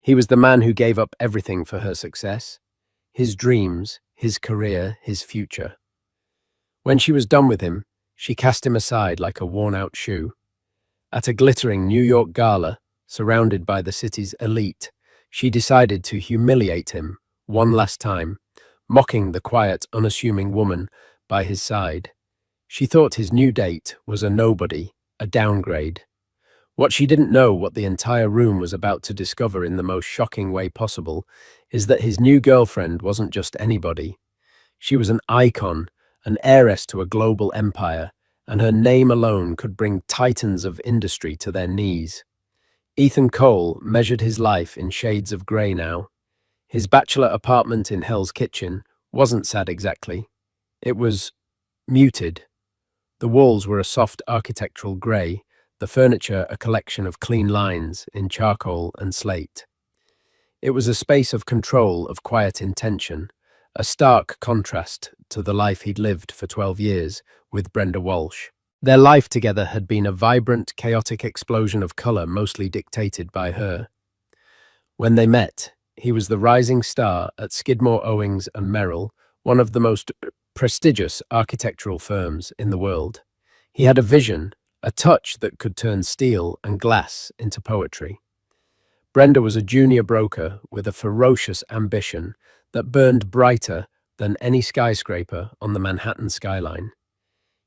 He was the man who gave up everything for her success, his dreams, his career, his future. When she was done with him, she cast him aside like a worn-out shoe. At a glittering New York gala, surrounded by the city's elite, she decided to humiliate him one last time, mocking the quiet, unassuming woman by his side. She thought his new date was a nobody, a downgrade. What she didn't know, what the entire room was about to discover in the most shocking way possible, is that his new girlfriend wasn't just anybody. She was an icon, an heiress to a global empire, and her name alone could bring titans of industry to their knees. Ethan Cole measured his life in shades of grey now. His bachelor apartment in Hell's Kitchen wasn't sad exactly. It was muted. The walls were a soft architectural grey, the furniture a collection of clean lines in charcoal and slate. It was a space of control, of quiet intention, a stark contrast to the life he'd lived for 12 years with Brenda Walsh. Their life together had been a vibrant, chaotic explosion of colour, mostly dictated by her. When they met, he was the rising star at Skidmore, Owings and Merrill, one of the most prestigious architectural firms in the world. He had a vision, a touch that could turn steel and glass into poetry. Brenda was a junior broker with a ferocious ambition that burned brighter than any skyscraper on the Manhattan skyline.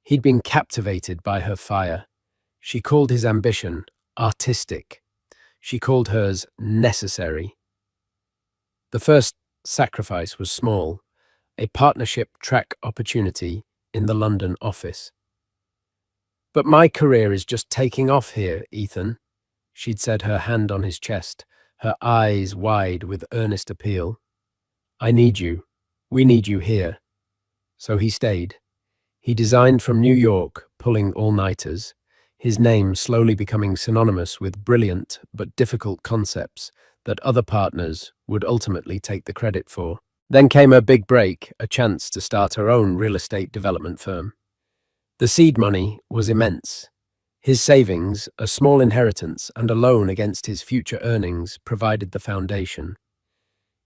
He'd been captivated by her fire. She called his ambition artistic. She called hers necessary. The first sacrifice was small, a partnership track opportunity in the London office. "But my career is just taking off here, Ethan," she'd said, her hand on his chest, her eyes wide with earnest appeal. "I need you. We need you here." So he stayed. He designed from New York, pulling all-nighters, his name slowly becoming synonymous with brilliant but difficult concepts that other partners would ultimately take the credit for. Then came her big break, a chance to start her own real estate development firm. The seed money was immense. His savings, a small inheritance, and a loan against his future earnings provided the foundation.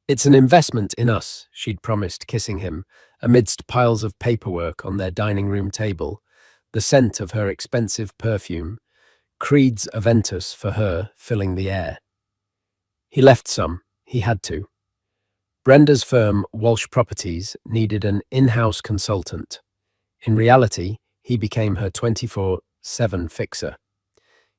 "It's an investment in us," she'd promised, kissing him, amidst piles of paperwork on their dining room table, the scent of her expensive perfume, Creed's Aventus for her, filling the air. He left some. He had to. Brenda's firm, Walsh Properties, needed an in-house consultant. In reality, he became her 24/7 fixer.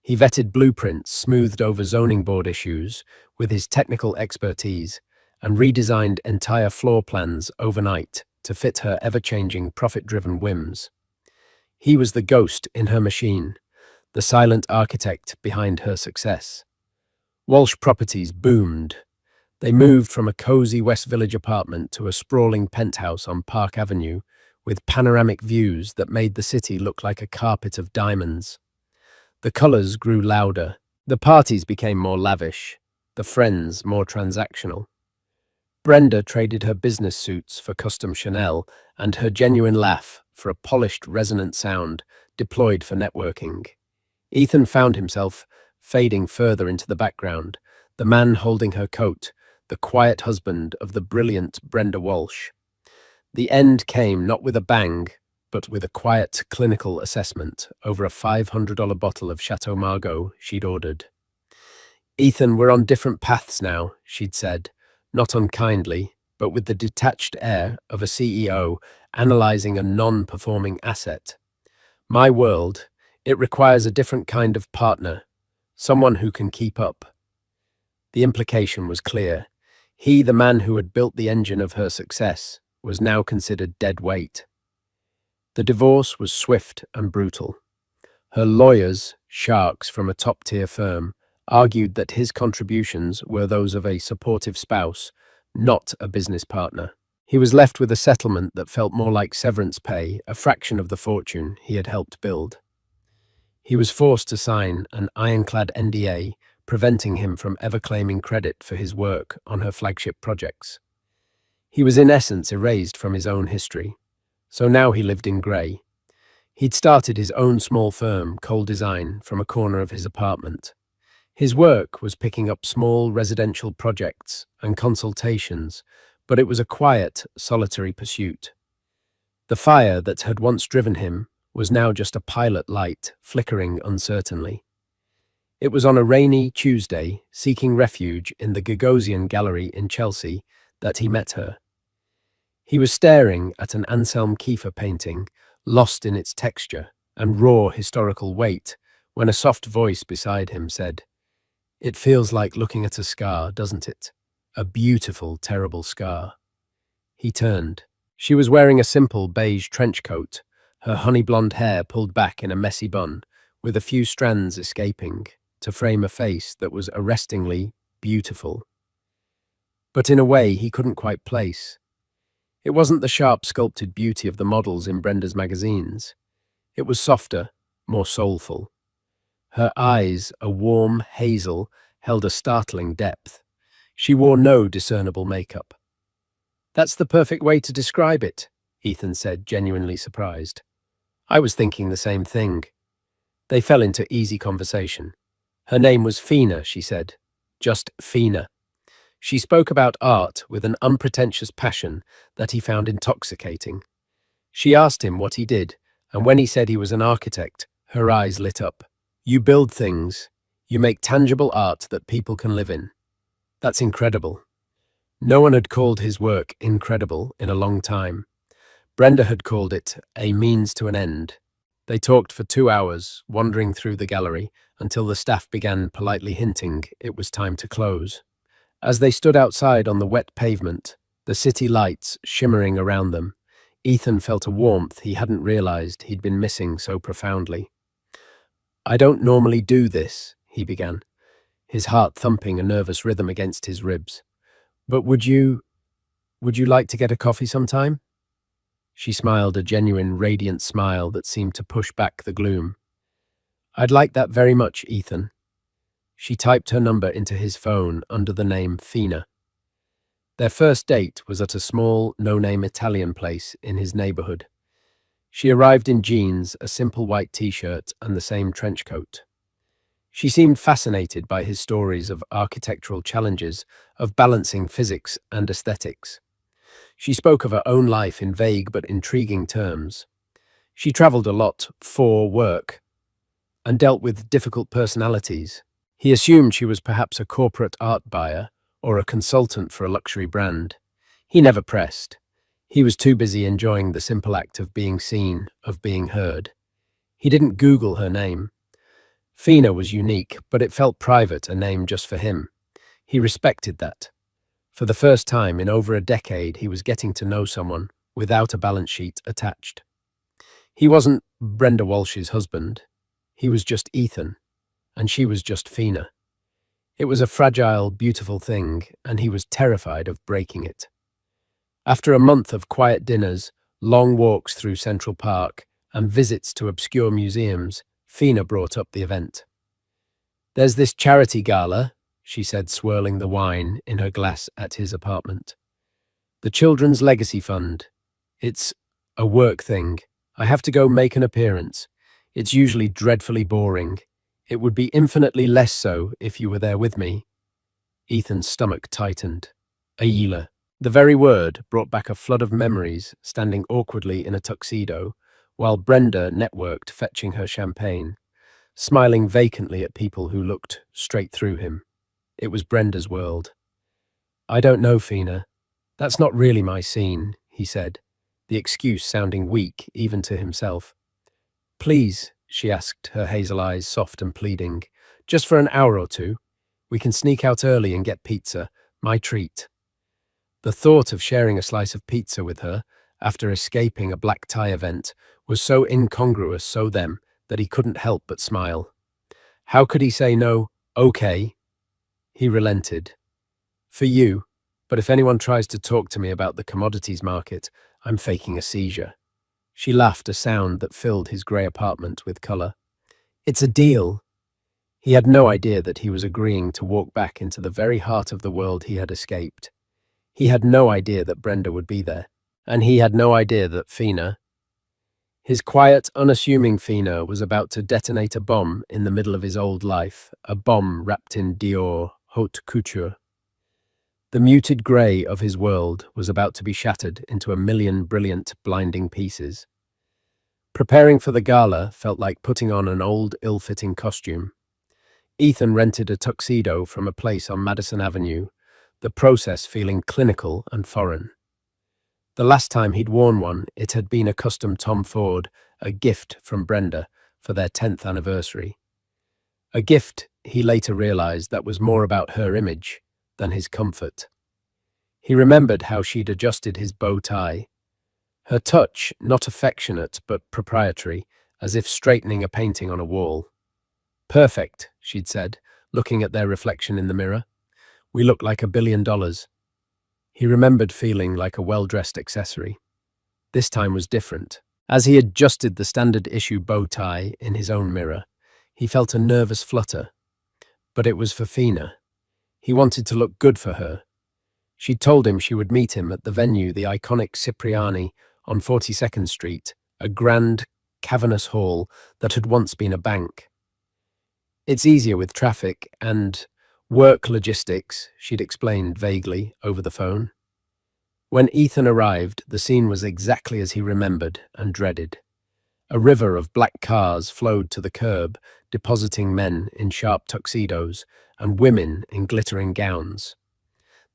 He vetted blueprints, smoothed over zoning board issues with his technical expertise, and redesigned entire floor plans overnight to fit her ever-changing, profit-driven whims. He was the ghost in her machine, the silent architect behind her success. Walsh Properties boomed. They moved from a cozy West Village apartment to a sprawling penthouse on Park Avenue with panoramic views that made the city look like a carpet of diamonds. The colors grew louder. The parties became more lavish, the friends more transactional. Brenda traded her business suits for custom Chanel and her genuine laugh for a polished, resonant sound deployed for networking. Ethan found himself fading further into the background, the man holding her coat, the quiet husband of the brilliant Brenda Walsh. The end came not with a bang, but with a quiet clinical assessment over a $500 bottle of Chateau Margaux she'd ordered. "Ethan, we're on different paths now," she'd said, not unkindly, but with the detached air of a CEO analyzing a non-performing asset. "My world, it requires a different kind of partner, someone who can keep up." The implication was clear. He, the man who had built the engine of her success, was now considered dead weight. The divorce was swift and brutal. Her lawyers, sharks from a top-tier firm, argued that his contributions were those of a supportive spouse, not a business partner. He was left with a settlement that felt more like severance pay, a fraction of the fortune he had helped build. He was forced to sign an ironclad NDA, preventing him from ever claiming credit for his work on her flagship projects. He was in essence erased from his own history, so now he lived in grey. He'd started his own small firm, Cole Design, from a corner of his apartment. His work was picking up small residential projects and consultations, but it was a quiet, solitary pursuit. The fire that had once driven him was now just a pilot light flickering uncertainly. It was on a rainy Tuesday, seeking refuge in the Gagosian Gallery in Chelsea, that he met her. He was staring at an Anselm Kiefer painting, lost in its texture and raw historical weight, when a soft voice beside him said, "It feels like looking at a scar, doesn't it? A beautiful, terrible scar." He turned. She was wearing a simple beige trench coat, her honey blonde hair pulled back in a messy bun, with a few strands escaping, to frame a face that was arrestingly beautiful. But in a way he couldn't quite place. It wasn't the sharp sculpted beauty of the models in Brenda's magazines. It was softer, more soulful. Her eyes, a warm hazel, held a startling depth. She wore no discernible makeup. "That's the perfect way to describe it," Ethan said, genuinely surprised. "I was thinking the same thing." They fell into easy conversation. Her name was Fina, she said. Just Fina. She spoke about art with an unpretentious passion that he found intoxicating. She asked him what he did, and when he said he was an architect, her eyes lit up. "You build things. You make tangible art that people can live in. That's incredible." No one had called his work incredible in a long time. Brenda had called it a means to an end. They talked for 2 hours, wandering through the gallery, until the staff began politely hinting it was time to close. As they stood outside on the wet pavement, the city lights shimmering around them, Ethan felt a warmth he hadn't realized he'd been missing so profoundly. "I don't normally do this," he began, his heart thumping a nervous rhythm against his ribs. "But would you like to get a coffee sometime?" She smiled, a genuine, radiant smile that seemed to push back the gloom. "I'd like that very much, Ethan." She typed her number into his phone under the name Fina. Their first date was at a small, no-name Italian place in his neighborhood. She arrived in jeans, a simple white t-shirt, and the same trench coat. She seemed fascinated by his stories of architectural challenges, of balancing physics and aesthetics. She spoke of her own life in vague but intriguing terms. She traveled a lot for work and dealt with difficult personalities. He assumed she was perhaps a corporate art buyer or a consultant for a luxury brand. He never pressed. He was too busy enjoying the simple act of being seen, of being heard. He didn't Google her name. Fina was unique, but it felt private, a name just for him. He respected that. For the first time in over a decade, he was getting to know someone without a balance sheet attached. He wasn't Brenda Walsh's husband. He was just Ethan, and she was just Fina. It was a fragile, beautiful thing, and he was terrified of breaking it. After a month of quiet dinners, long walks through Central Park, and visits to obscure museums, Fina brought up the event. "There's this charity gala," she said, swirling the wine in her glass at his apartment. "The Children's Legacy Fund. It's a work thing. I have to go make an appearance. It's usually dreadfully boring. It would be infinitely less so if you were there with me." Ethan's stomach tightened. Ayla. The very word brought back a flood of memories, standing awkwardly in a tuxedo, while Brenda networked fetching her champagne, smiling vacantly at people who looked straight through him. It was Brenda's world. "I don't know, Fina. That's not really my scene," he said, the excuse sounding weak even to himself. "Please," she asked, her hazel eyes soft and pleading, "just for an hour or two. We can sneak out early and get pizza. My treat." The thought of sharing a slice of pizza with her, after escaping a black tie event, was so incongruous, so them, that he couldn't help but smile. How could he say no? "Okay." He relented. "For you, but if anyone tries to talk to me about the commodities market, I'm faking a seizure." She laughed, a sound that filled his grey apartment with colour. "It's a deal." He had no idea that he was agreeing to walk back into the very heart of the world he had escaped. He had no idea that Brenda would be there, and he had no idea that Fina. His quiet, unassuming Fina was about to detonate a bomb in the middle of his old life, a bomb wrapped in Dior, haute couture. The muted grey of his world was about to be shattered into a million brilliant, blinding pieces. Preparing for the gala felt like putting on an old, ill-fitting costume. Ethan rented a tuxedo from a place on Madison Avenue, the process feeling clinical and foreign. The last time he'd worn one, it had been a custom Tom Ford, a gift from Brenda for their 10th anniversary. A gift, he later realized, that was more about her image than his comfort. He remembered how she'd adjusted his bow tie. Her touch, not affectionate but proprietary, as if straightening a painting on a wall. "Perfect," she'd said, looking at their reflection in the mirror. "We look like $1 billion." He remembered feeling like a well-dressed accessory. This time was different. As he adjusted the standard issue bow tie in his own mirror, he felt a nervous flutter. But it was for Fina. He wanted to look good for her. She'd told him she would meet him at the venue, the iconic Cipriani on 42nd Street, a grand, cavernous hall that had once been a bank. "It's easier with traffic and work logistics," she'd explained vaguely over the phone. When Ethan arrived, the scene was exactly as he remembered and dreaded. A river of black cars flowed to the curb, depositing men in sharp tuxedos and women in glittering gowns.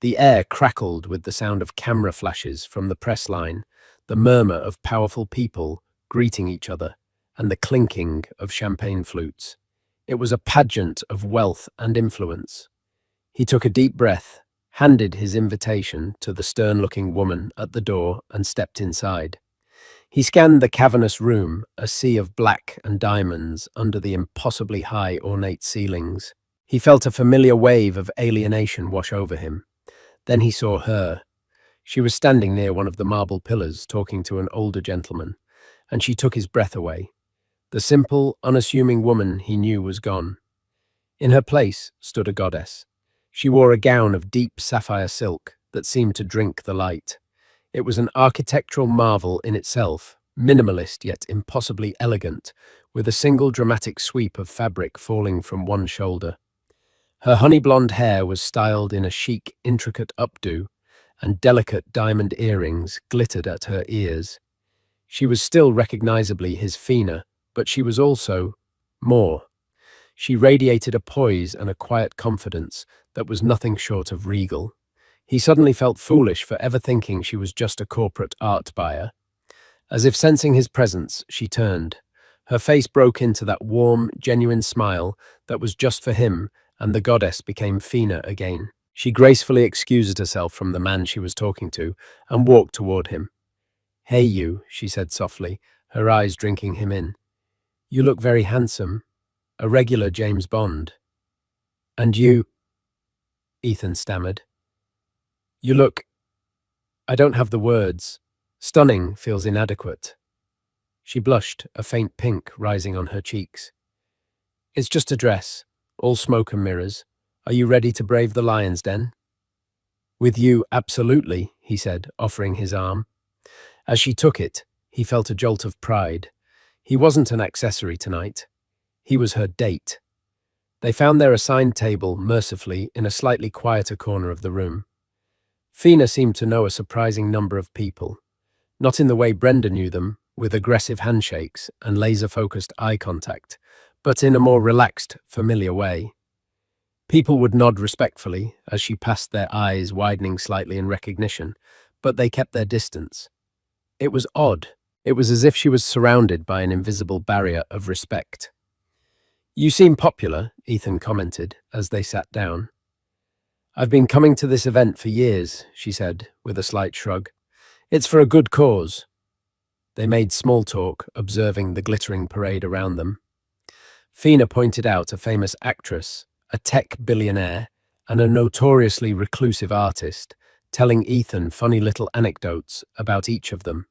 The air crackled with the sound of camera flashes from the press line, the murmur of powerful people greeting each other, and the clinking of champagne flutes. It was a pageant of wealth and influence. He took a deep breath, handed his invitation to the stern-looking woman at the door, and stepped inside. He scanned the cavernous room, a sea of black and diamonds under the impossibly high, ornate ceilings. He felt a familiar wave of alienation wash over him. Then he saw her. She was standing near one of the marble pillars, talking to an older gentleman, and she took his breath away. The simple, unassuming woman he knew was gone. In her place stood a goddess. She wore a gown of deep sapphire silk that seemed to drink the light. It was an architectural marvel in itself, minimalist yet impossibly elegant, with a single dramatic sweep of fabric falling from one shoulder. Her honey-blonde hair was styled in a chic, intricate updo, and delicate diamond earrings glittered at her ears. She was still recognizably his Fina, but she was also more. She radiated a poise and a quiet confidence that was nothing short of regal. He suddenly felt foolish for ever thinking she was just a corporate art buyer. As if sensing his presence, she turned. Her face broke into that warm, genuine smile that was just for him, and the goddess became Fina again. She gracefully excused herself from the man she was talking to and walked toward him. "Hey you," she said softly, her eyes drinking him in. "You look very handsome. A regular James Bond." "And you," Ethan stammered. "You look—" "I don't have the words. Stunning feels inadequate." She blushed, a faint pink rising on her cheeks. "It's just a dress, all smoke and mirrors. Are you ready to brave the lion's den?" "With you, absolutely," he said, offering his arm. As she took it, he felt a jolt of pride. He wasn't an accessory tonight. He was her date. They found their assigned table, mercifully, in a slightly quieter corner of the room. Fina seemed to know a surprising number of people. Not in the way Brenda knew them, with aggressive handshakes and laser-focused eye contact, but in a more relaxed, familiar way. People would nod respectfully as she passed, their eyes widening slightly in recognition, but they kept their distance. It was odd. It was as if she was surrounded by an invisible barrier of respect. "You seem popular," Ethan commented as they sat down. "I've been coming to this event for years," she said, with a slight shrug. "It's for a good cause." They made small talk, observing the glittering parade around them. Fina pointed out a famous actress, a tech billionaire, and a notoriously reclusive artist, telling Ethan funny little anecdotes about each of them.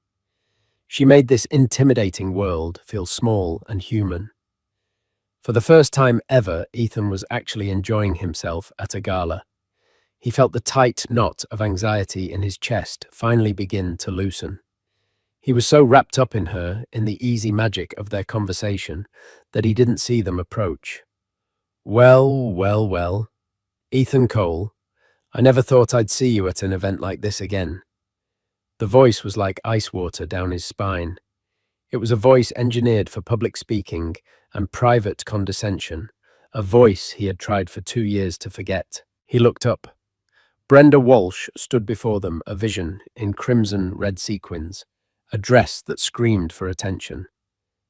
She made this intimidating world feel small and human. For the first time ever, Ethan was actually enjoying himself at a gala. He felt the tight knot of anxiety in his chest finally begin to loosen. He was so wrapped up in her, in the easy magic of their conversation, that he didn't see them approach. Well, well, well. Ethan Cole, I never thought I'd see you at an event like this again. The voice was like ice water down his spine. It was a voice engineered for public speaking and private condescension, a voice he had tried for 2 years to forget. He looked up. Brenda Walsh stood before them, a vision in crimson red sequins, a dress that screamed for attention.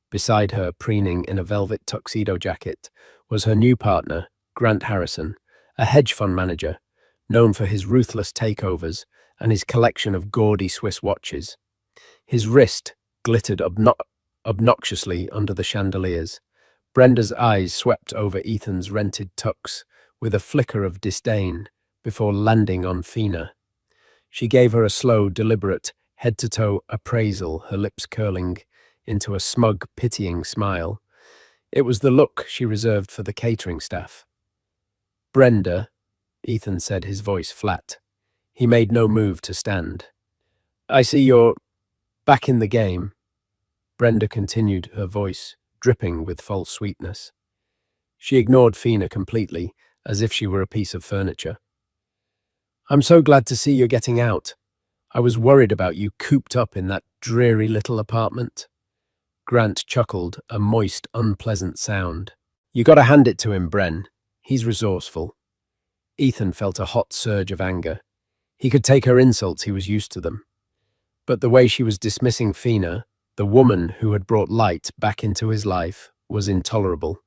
Beside her, preening in a velvet tuxedo jacket, was her new partner, Grant Harrison, a hedge fund manager, known for his ruthless takeovers and his collection of gaudy Swiss watches. His wrist glittered obnoxiously under the chandeliers. Brenda's eyes swept over Ethan's rented tux with a flicker of disdain before landing on Fina. She gave her a slow, deliberate, head-to-toe appraisal, her lips curling into a smug, pitying smile. It was the look she reserved for the catering staff. Brenda, Ethan said, his voice flat. He made no move to stand. I see you're back in the game. Brenda continued, her voice dripping with false sweetness. She ignored Fina completely, as if she were a piece of furniture. I'm so glad to see you're getting out. I was worried about you cooped up in that dreary little apartment. Grant chuckled, a moist, unpleasant sound. You gotta hand it to him, Bren. He's resourceful. Ethan felt a hot surge of anger. He could take her insults, he was used to them. But the way she was dismissing Fina, the woman who had brought light back into his life, was intolerable.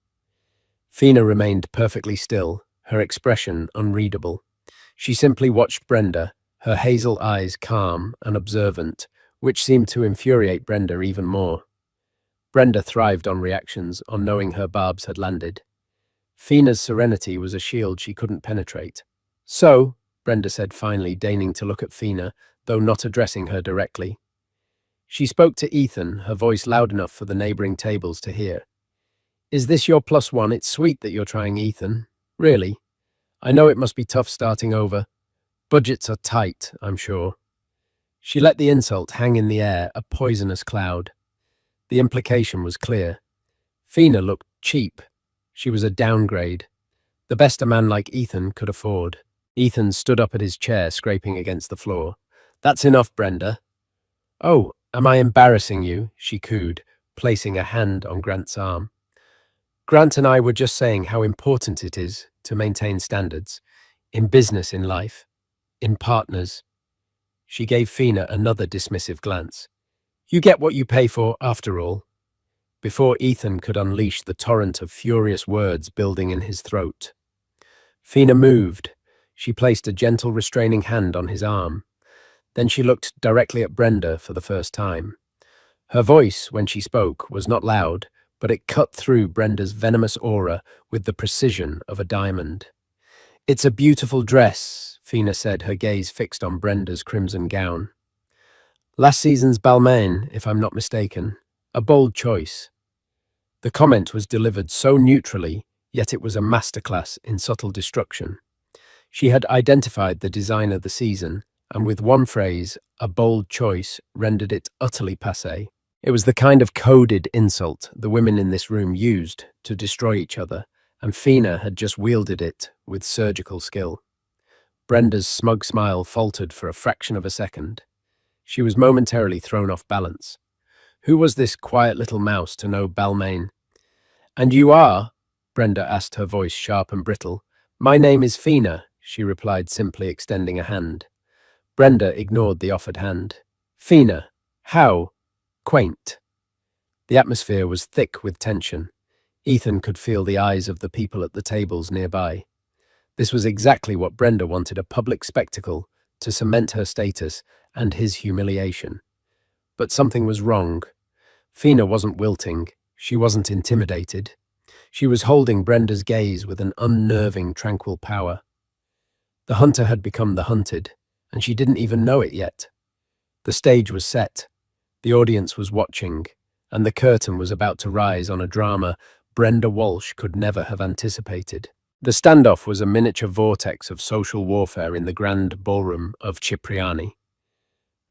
Fina remained perfectly still, her expression unreadable. She simply watched Brenda, her hazel eyes calm and observant, which seemed to infuriate Brenda even more. Brenda thrived on reactions, on knowing her barbs had landed. Fina's serenity was a shield she couldn't penetrate. So, Brenda said finally, deigning to look at Fina, though not addressing her directly. She spoke to Ethan, her voice loud enough for the neighboring tables to hear. Is this your +1? It's sweet that you're trying, Ethan. Really. I know it must be tough starting over. Budgets are tight, I'm sure. She let the insult hang in the air, a poisonous cloud. The implication was clear. Fina looked cheap. She was a downgrade. The best a man like Ethan could afford. Ethan stood up at his chair, scraping against the floor. That's enough, Brenda. Oh, am I embarrassing you? She cooed, placing a hand on Grant's arm. Grant and I were just saying how important it is to maintain standards, in business, in life, in partners. She gave Fina another dismissive glance. You get what you pay for, after all. Before Ethan could unleash the torrent of furious words building in his throat. Fina moved. She placed a gentle restraining hand on his arm. Then she looked directly at Brenda for the first time. Her voice, when she spoke, was not loud, but it cut through Brenda's venomous aura with the precision of a diamond. It's a beautiful dress, Fina said, her gaze fixed on Brenda's crimson gown. Last season's Balmain, if I'm not mistaken. A bold choice. The comment was delivered so neutrally, yet it was a masterclass in subtle destruction. She had identified the design of the season, and with one phrase, a bold choice, rendered it utterly passé. It was the kind of coded insult the women in this room used to destroy each other, and Fina had just wielded it with surgical skill. Brenda's smug smile faltered for a fraction of a second. She was momentarily thrown off balance. Who was this quiet little mouse to know Balmain? And you are? Brenda asked, her voice sharp and brittle. My name is Fina, she replied, simply extending a hand. Brenda ignored the offered hand. Fina, how? Quaint. The atmosphere was thick with tension. Ethan could feel the eyes of the people at the tables nearby. This was exactly what Brenda wanted, a public spectacle to cement her status and his humiliation. But something was wrong. Fina wasn't wilting. She wasn't intimidated. She was holding Brenda's gaze with an unnerving, tranquil power. The hunter had become the hunted, and she didn't even know it yet. The stage was set. The audience was watching, and the curtain was about to rise on a drama Brenda Walsh could never have anticipated. The standoff was a miniature vortex of social warfare in the grand ballroom of Cipriani.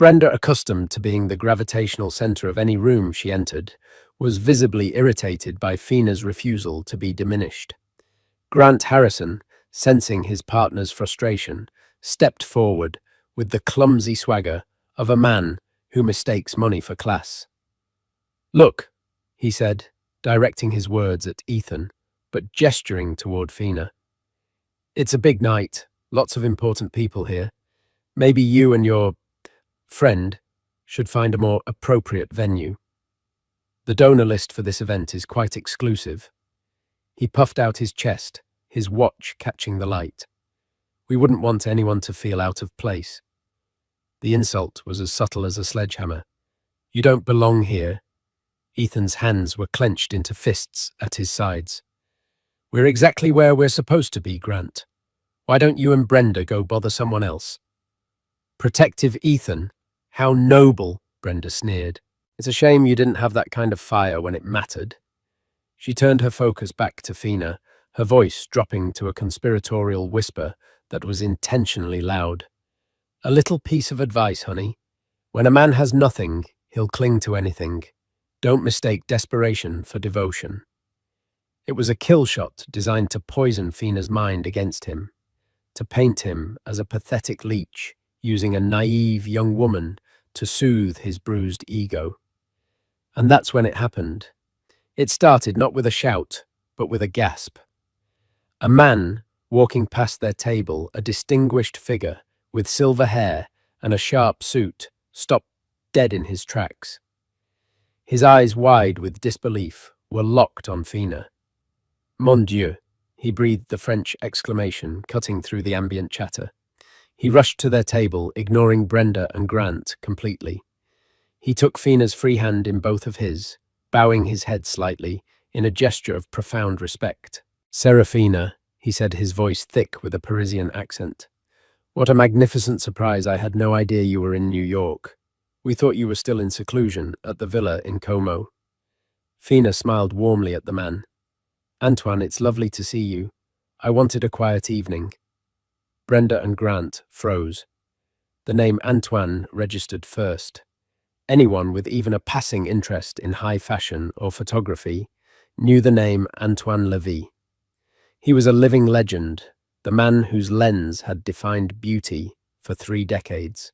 Brenda, accustomed to being the gravitational center of any room she entered, was visibly irritated by Fina's refusal to be diminished. Grant Harrison, sensing his partner's frustration, stepped forward with the clumsy swagger of a man who mistakes money for class. "Look," he said, directing his words at Ethan, but gesturing toward Fina. "It's a big night, lots of important people here. Maybe you and your friend should find a more appropriate venue. The donor list for this event is quite exclusive." He puffed out his chest, his watch catching the light. "We wouldn't want anyone to feel out of place." The insult was as subtle as a sledgehammer. "You don't belong here." Ethan's hands were clenched into fists at his sides. "We're exactly where we're supposed to be, Grant. Why don't you and Brenda go bother someone else?" "Protective Ethan? How noble," Brenda sneered. "It's a shame you didn't have that kind of fire when it mattered." She turned her focus back to Fina, her voice dropping to a conspiratorial whisper that was intentionally loud. "A little piece of advice, honey. When a man has nothing, he'll cling to anything. Don't mistake desperation for devotion." It was a kill shot designed to poison Fina's mind against him, to paint him as a pathetic leech using a naive young woman to soothe his bruised ego. And that's when it happened. It started not with a shout, but with a gasp. A man walking past their table, a distinguished figure with silver hair and a sharp suit, stopped dead in his tracks. His eyes, wide with disbelief, were locked on Fina. "Mon Dieu!" He breathed the French exclamation, cutting through the ambient chatter. He rushed to their table, ignoring Brenda and Grant completely. He took Fina's free hand in both of his, bowing his head slightly, in a gesture of profound respect. "Serafina," he said, his voice thick with a Parisian accent. "What a magnificent surprise. I had no idea you were in New York. We thought you were still in seclusion at the villa in Como." Fina smiled warmly at the man. "Antoine, it's lovely to see you. I wanted a quiet evening." Brenda and Grant froze. The name Antoine registered first. Anyone with even a passing interest in high fashion or photography knew the name Antoine Levy. He was a living legend, the man whose lens had defined beauty for 3 decades.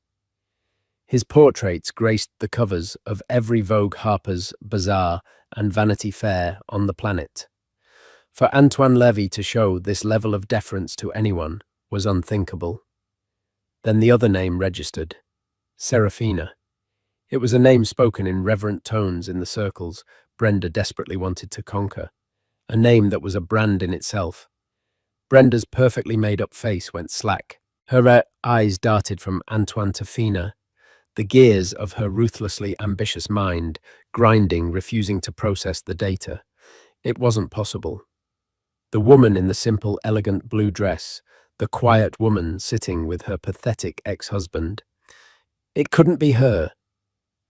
His portraits graced the covers of every Vogue, Harper's Bazaar, and Vanity Fair on the planet. For Antoine Levy to show this level of deference to anyone was unthinkable. Then the other name registered, Serafina. It was a name spoken in reverent tones in the circles Brenda desperately wanted to conquer, a name that was a brand in itself. Brenda's perfectly made-up face went slack. Her eyes darted from Antoine to Fina, the gears of her ruthlessly ambitious mind grinding, refusing to process the data. It wasn't possible. The woman in the simple, elegant blue dress, the quiet woman sitting with her pathetic ex-husband. It couldn't be her.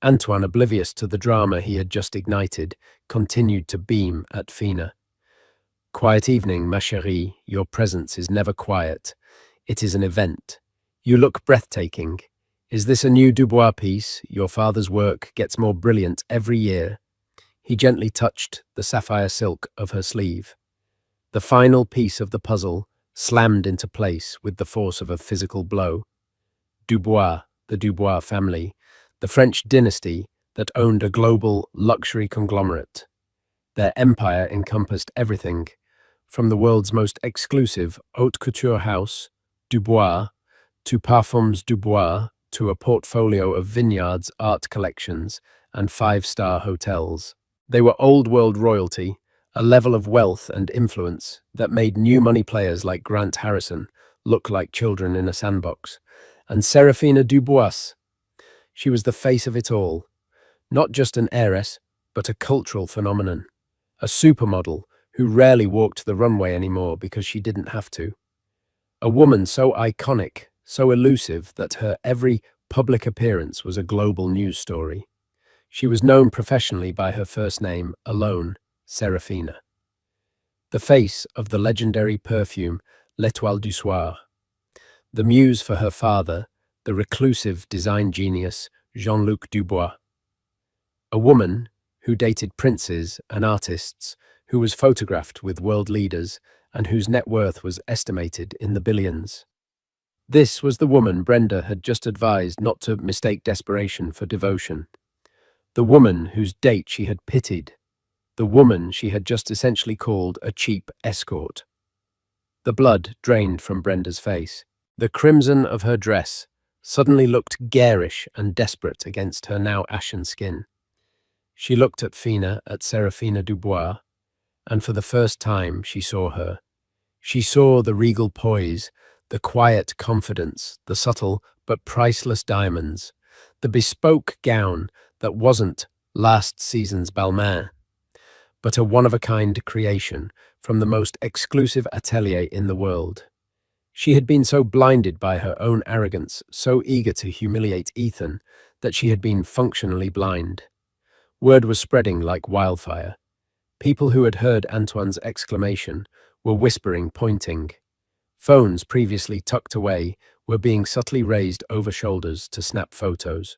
Antoine, oblivious to the drama he had just ignited, continued to beam at Fina. "Quiet evening, ma chérie. Your presence is never quiet. It is an event. You look breathtaking. Is this a new Dubois piece? Your father's work gets more brilliant every year." He gently touched the sapphire silk of her sleeve. The final piece of the puzzle slammed into place with the force of a physical blow. Dubois, the Dubois family, the French dynasty that owned a global luxury conglomerate. Their empire encompassed everything, from the world's most exclusive haute couture house, Dubois, to Parfums Dubois, to a portfolio of vineyards, art collections, and 5-star hotels. They were old-world royalty, a level of wealth and influence that made new money players like Grant Harrison look like children in a sandbox. And Serafina Dubois, she was the face of it all. Not just an heiress, but a cultural phenomenon. A supermodel who rarely walked the runway anymore because she didn't have to. A woman so iconic, so elusive that her every public appearance was a global news story. She was known professionally by her first name alone, Serafina. The face of the legendary perfume L'Étoile du Soir. The muse for her father, the reclusive design genius Jean-Luc Dubois. A woman who dated princes and artists, who was photographed with world leaders, and whose net worth was estimated in the billions. This was the woman Brenda had just advised not to mistake desperation for devotion. The woman whose date she had pitied. The woman she had just essentially called a cheap escort. The blood drained from Brenda's face. The crimson of her dress suddenly looked garish and desperate against her now ashen skin. She looked at Seraphina Dubois, and for the first time she saw her. She saw the regal poise, the quiet confidence, the subtle but priceless diamonds, the bespoke gown that wasn't last season's Balmain, but a one-of-a-kind creation from the most exclusive atelier in the world. She had been so blinded by her own arrogance, so eager to humiliate Ethan, that she had been functionally blind. Word was spreading like wildfire. People who had heard Antoine's exclamation were whispering, pointing. Phones previously tucked away were being subtly raised over shoulders to snap photos.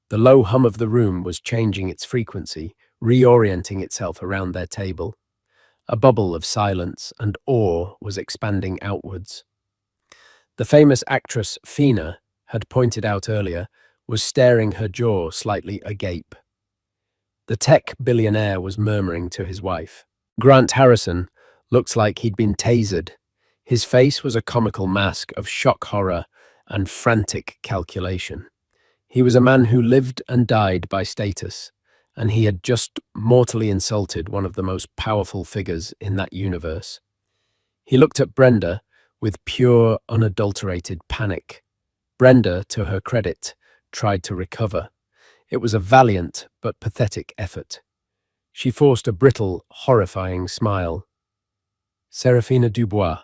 The low hum of the room was changing its frequency, reorienting itself around their table. A bubble of silence and awe was expanding outwards. The famous actress Fina had pointed out earlier was staring, her jaw slightly agape. The tech billionaire was murmuring to his wife. Grant Harrison looked like he'd been tasered. His face was a comical mask of shock horror and frantic calculation. He was a man who lived and died by status, and he had just mortally insulted one of the most powerful figures in that universe. He looked at Brenda with pure, unadulterated panic. Brenda, to her credit, tried to recover. It was a valiant but pathetic effort. She forced a brittle, horrifying smile. Seraphina Dubois.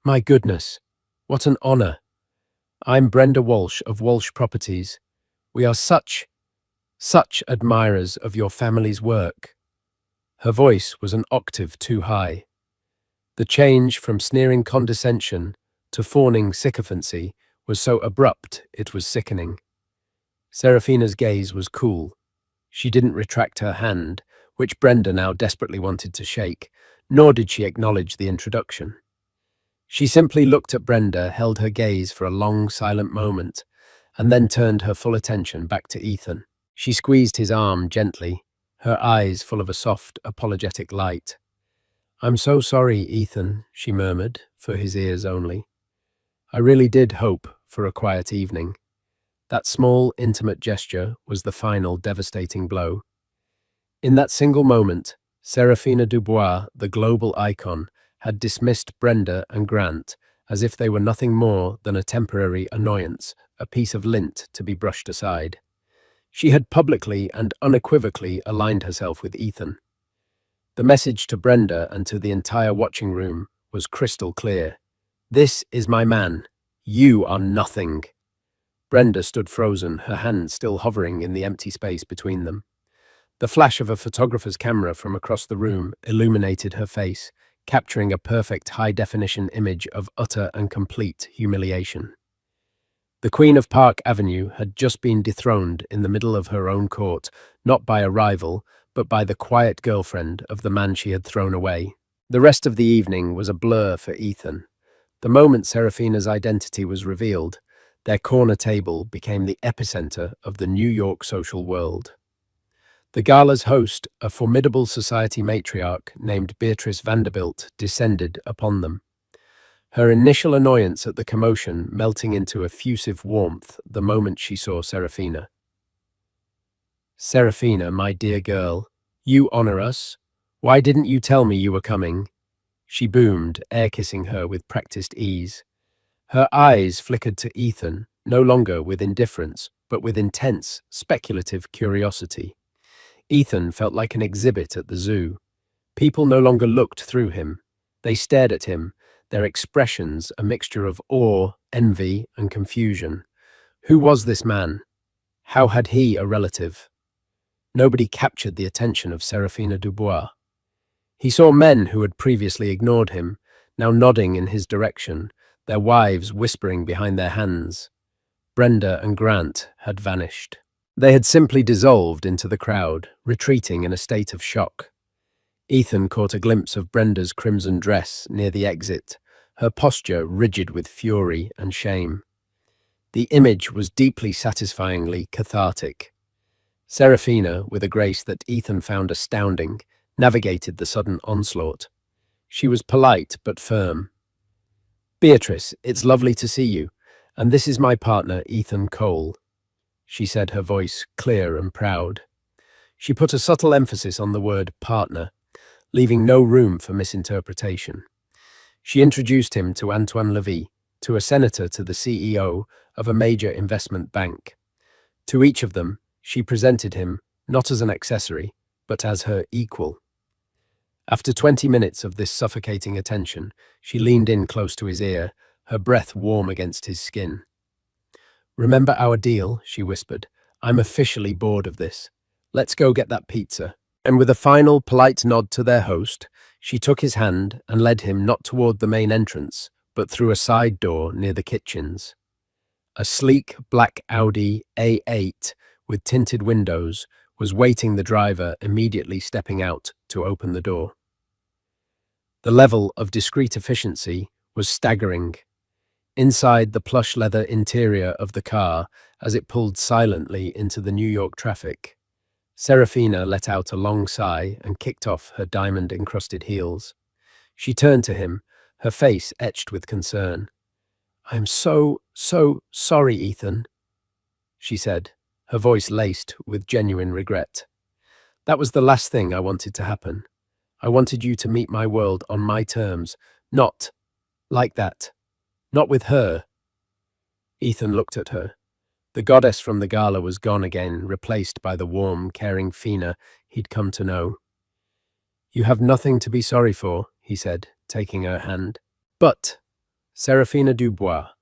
My goodness, what an honor. I'm Brenda Walsh of Walsh Properties. We are such admirers of your family's work. Her voice was an octave too high. The change from sneering condescension to fawning sycophancy was so abrupt it was sickening. Seraphina's gaze was cool. She didn't retract her hand, which Brenda now desperately wanted to shake, nor did she acknowledge the introduction. She simply looked at Brenda, held her gaze for a long, silent moment, and then turned her full attention back to Ethan. She squeezed his arm gently, her eyes full of a soft, apologetic light. I'm so sorry, Ethan, she murmured, for his ears only. I really did hope for a quiet evening. That small, intimate gesture was the final, devastating blow. In that single moment, Seraphina Dubois, the global icon, had dismissed Brenda and Grant as if they were nothing more than a temporary annoyance, a piece of lint to be brushed aside. She had publicly and unequivocally aligned herself with Ethan. The message to Brenda and to the entire watching room was crystal clear. This is my man. You are nothing. Brenda stood frozen, her hand still hovering in the empty space between them. The flash of a photographer's camera from across the room illuminated her face, capturing a perfect high-definition image of utter and complete humiliation. The Queen of Park Avenue had just been dethroned in the middle of her own court, not by a rival, but by the quiet girlfriend of the man she had thrown away. The rest of the evening was a blur for Ethan. The moment Seraphina's identity was revealed, their corner table became the epicenter of the New York social world. The gala's host, a formidable society matriarch named Beatrice Vanderbilt, descended upon them. Her initial annoyance at the commotion melting into effusive warmth the moment she saw Seraphina. Seraphina, my dear girl, you honor us. Why didn't you tell me you were coming? She boomed, air-kissing her with practiced ease. Her eyes flickered to Ethan, no longer with indifference, but with intense, speculative curiosity. Ethan felt like an exhibit at the zoo. People no longer looked through him. They stared at him, their expressions a mixture of awe, envy, and confusion. Who was this man? How had he a relative? Nobody captured the attention of Seraphina Dubois. He saw men who had previously ignored him, now nodding in his direction, their wives whispering behind their hands. Brenda and Grant had vanished. They had simply dissolved into the crowd, retreating in a state of shock. Ethan caught a glimpse of Brenda's crimson dress near the exit, her posture rigid with fury and shame. The image was deeply satisfyingly cathartic. Serafina, with a grace that Ethan found astounding, navigated the sudden onslaught. She was polite but firm. "Beatrice, it's lovely to see you, and this is my partner, Ethan Cole," she said, her voice clear and proud. She put a subtle emphasis on the word partner, leaving no room for misinterpretation. She introduced him to Antoine Levy, to a senator, to the CEO of a major investment bank. To each of them, she presented him not as an accessory, but as her equal. After 20 minutes of this suffocating attention, she leaned in close to his ear, her breath warm against his skin. "Remember our deal," she whispered. "I'm officially bored of this. Let's go get that pizza." And with a final polite nod to their host, she took his hand and led him not toward the main entrance, but through a side door near the kitchens. A sleek black Audi A8 with tinted windows was waiting, the driver immediately stepping out to open the door. The level of discreet efficiency was staggering. Inside the plush leather interior of the car, as it pulled silently into the New York traffic, Serafina let out a long sigh and kicked off her diamond-encrusted heels. She turned to him, her face etched with concern. "I'm so sorry, Ethan," she said, her voice laced with genuine regret. "That was the last thing I wanted to happen. I wanted you to meet my world on my terms, not like that. Not with her." Ethan looked at her. The goddess from the Gala was gone again, replaced by the warm, caring Fina he'd come to know. "You have nothing to be sorry for," he said, taking her hand. "But, Serafina Dubois,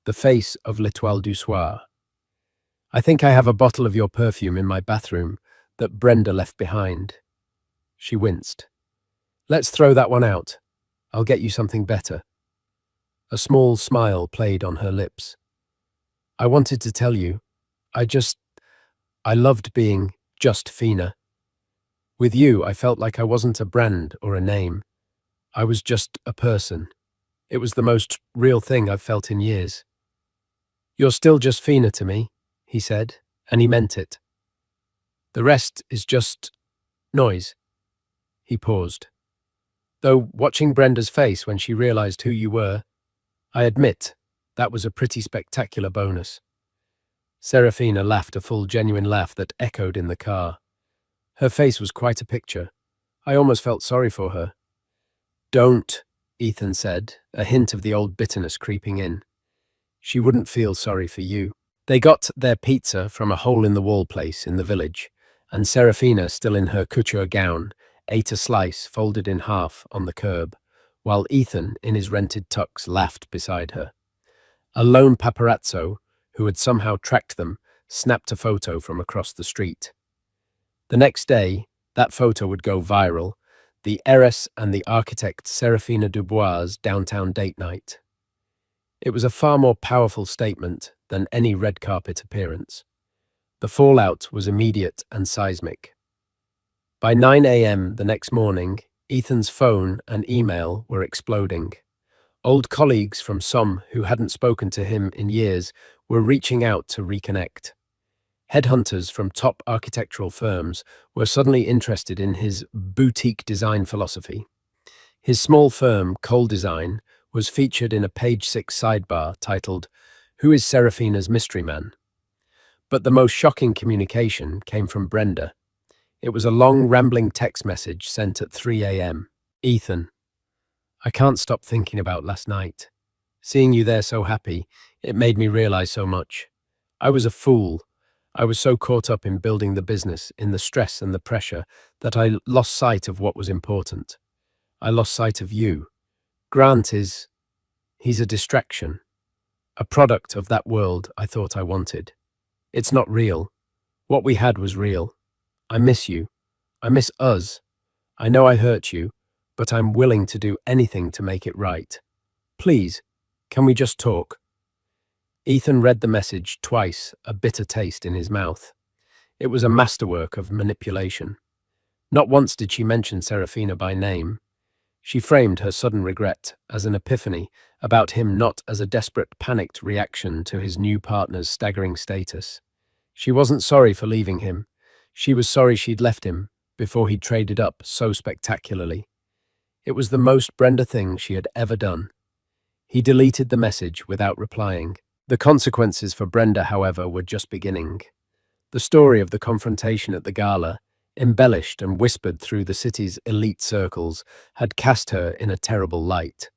the face of l'Étoile du Soir, I think I have a bottle of your perfume in my bathroom that Brenda left behind." She winced. "Let's throw that one out. I'll get you something better." A small smile played on her lips. "I wanted to tell you, I loved being just Fina. With you, I felt like I wasn't a brand or a name. I was just a person. It was the most real thing I've felt in years." "You're still just Fina to me," he said, and he meant it. "The rest is just noise." He paused. "Though watching Brenda's face when she realized who you were, I admit that was a pretty spectacular bonus." Serafina laughed, a full, genuine laugh that echoed in the car. Her face was quite a picture. I almost felt sorry for her. "Don't," Ethan said, a hint of the old bitterness creeping in. "She wouldn't feel sorry for you." They got their pizza from a hole-in-the-wall place in the village, and Serafina, still in her couture gown, ate a slice folded in half on the curb, while Ethan, in his rented tux, laughed beside her. A lone paparazzo, who had somehow tracked them, snapped a photo from across the street. The next day, that photo would go viral, the heiress and the architect Serafina Dubois' downtown date night. It was a far more powerful statement than any red carpet appearance. The fallout was immediate and seismic. By 9 a.m. the next morning, Ethan's phone and email were exploding. Old colleagues from some who hadn't spoken to him in years were reaching out to reconnect. Headhunters from top architectural firms were suddenly interested in his boutique design philosophy. His small firm, Cole Design, was featured in a page 6 sidebar titled, "Who is Serafina's Mystery Man?" But the most shocking communication came from Brenda. It was a long, rambling text message sent at 3 a.m. "Ethan, I can't stop thinking about last night. Seeing you there so happy, it made me realize so much. I was a fool. I was so caught up in building the business, in the stress and the pressure, that I lost sight of what was important. I lost sight of you. He's a distraction, a product of that world I thought I wanted. It's not real. What we had was real. I miss you. I miss us. I know I hurt you, but I'm willing to do anything to make it right. Please, can we just talk?" Ethan read the message twice, a bitter taste in his mouth. It was a masterwork of manipulation. Not once did she mention Serafina by name. She framed her sudden regret as an epiphany about him, not as a desperate, panicked reaction to his new partner's staggering status. She wasn't sorry for leaving him. She was sorry she'd left him before he traded up so spectacularly. It was the most Brenda thing she had ever done. He deleted the message without replying. The consequences for Brenda, however, were just beginning. The story of the confrontation at the Gala, embellished and whispered through the city's elite circles, had cast her in a terrible light.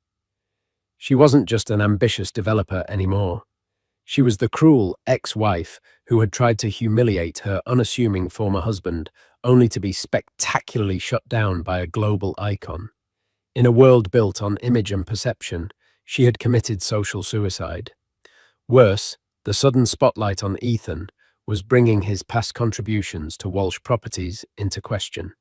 She wasn't just an ambitious developer anymore. She was the cruel ex-wife who had tried to humiliate her unassuming former husband, only to be spectacularly shut down by a global icon. In a world built on image and perception, she had committed social suicide. Worse, the sudden spotlight on Ethan was bringing his past contributions to Walsh Properties into question.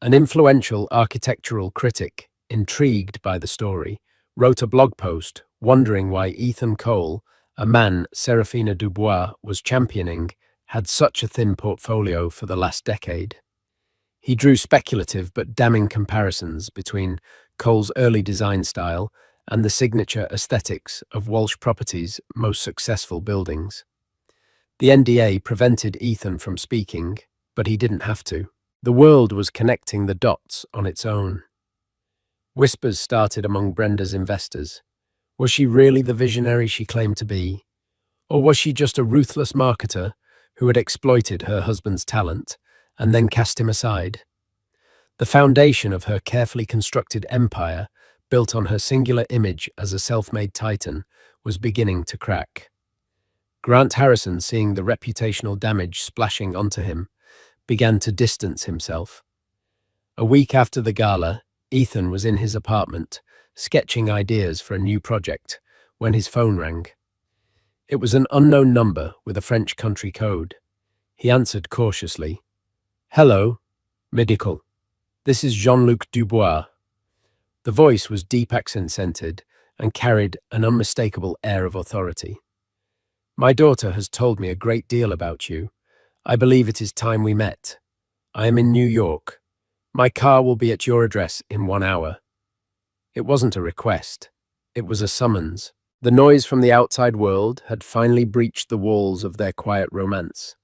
An influential architectural critic, intrigued by the story, wrote a blog post wondering why Ethan Cole, a man Serafina Dubois was championing, had such a thin portfolio for the last decade. He drew speculative but damning comparisons between Cole's early design style and the signature aesthetics of Walsh Properties' most successful buildings. The NDA prevented Ethan from speaking, but he didn't have to. The world was connecting the dots on its own. Whispers started among Brenda's investors. Was she really the visionary she claimed to be? Or was she just a ruthless marketer who had exploited her husband's talent and then cast him aside? The foundation of her carefully constructed empire, built on her singular image as a self-made titan, was beginning to crack. Grant Harrison, seeing the reputational damage splashing onto him, began to distance himself. A week after the gala, Ethan was in his apartment, sketching ideas for a new project, when his phone rang. It was an unknown number with a French country code. He answered cautiously. "Hello, medical. This is Jean-Luc Dubois." The voice was deep accent-scented and carried an unmistakable air of authority. "My daughter has told me a great deal about you. I believe it is time we met. I am in New York. My car will be at your address in 1 hour." It wasn't a request. It was a summons. The noise from the outside world had finally breached the walls of their quiet romance.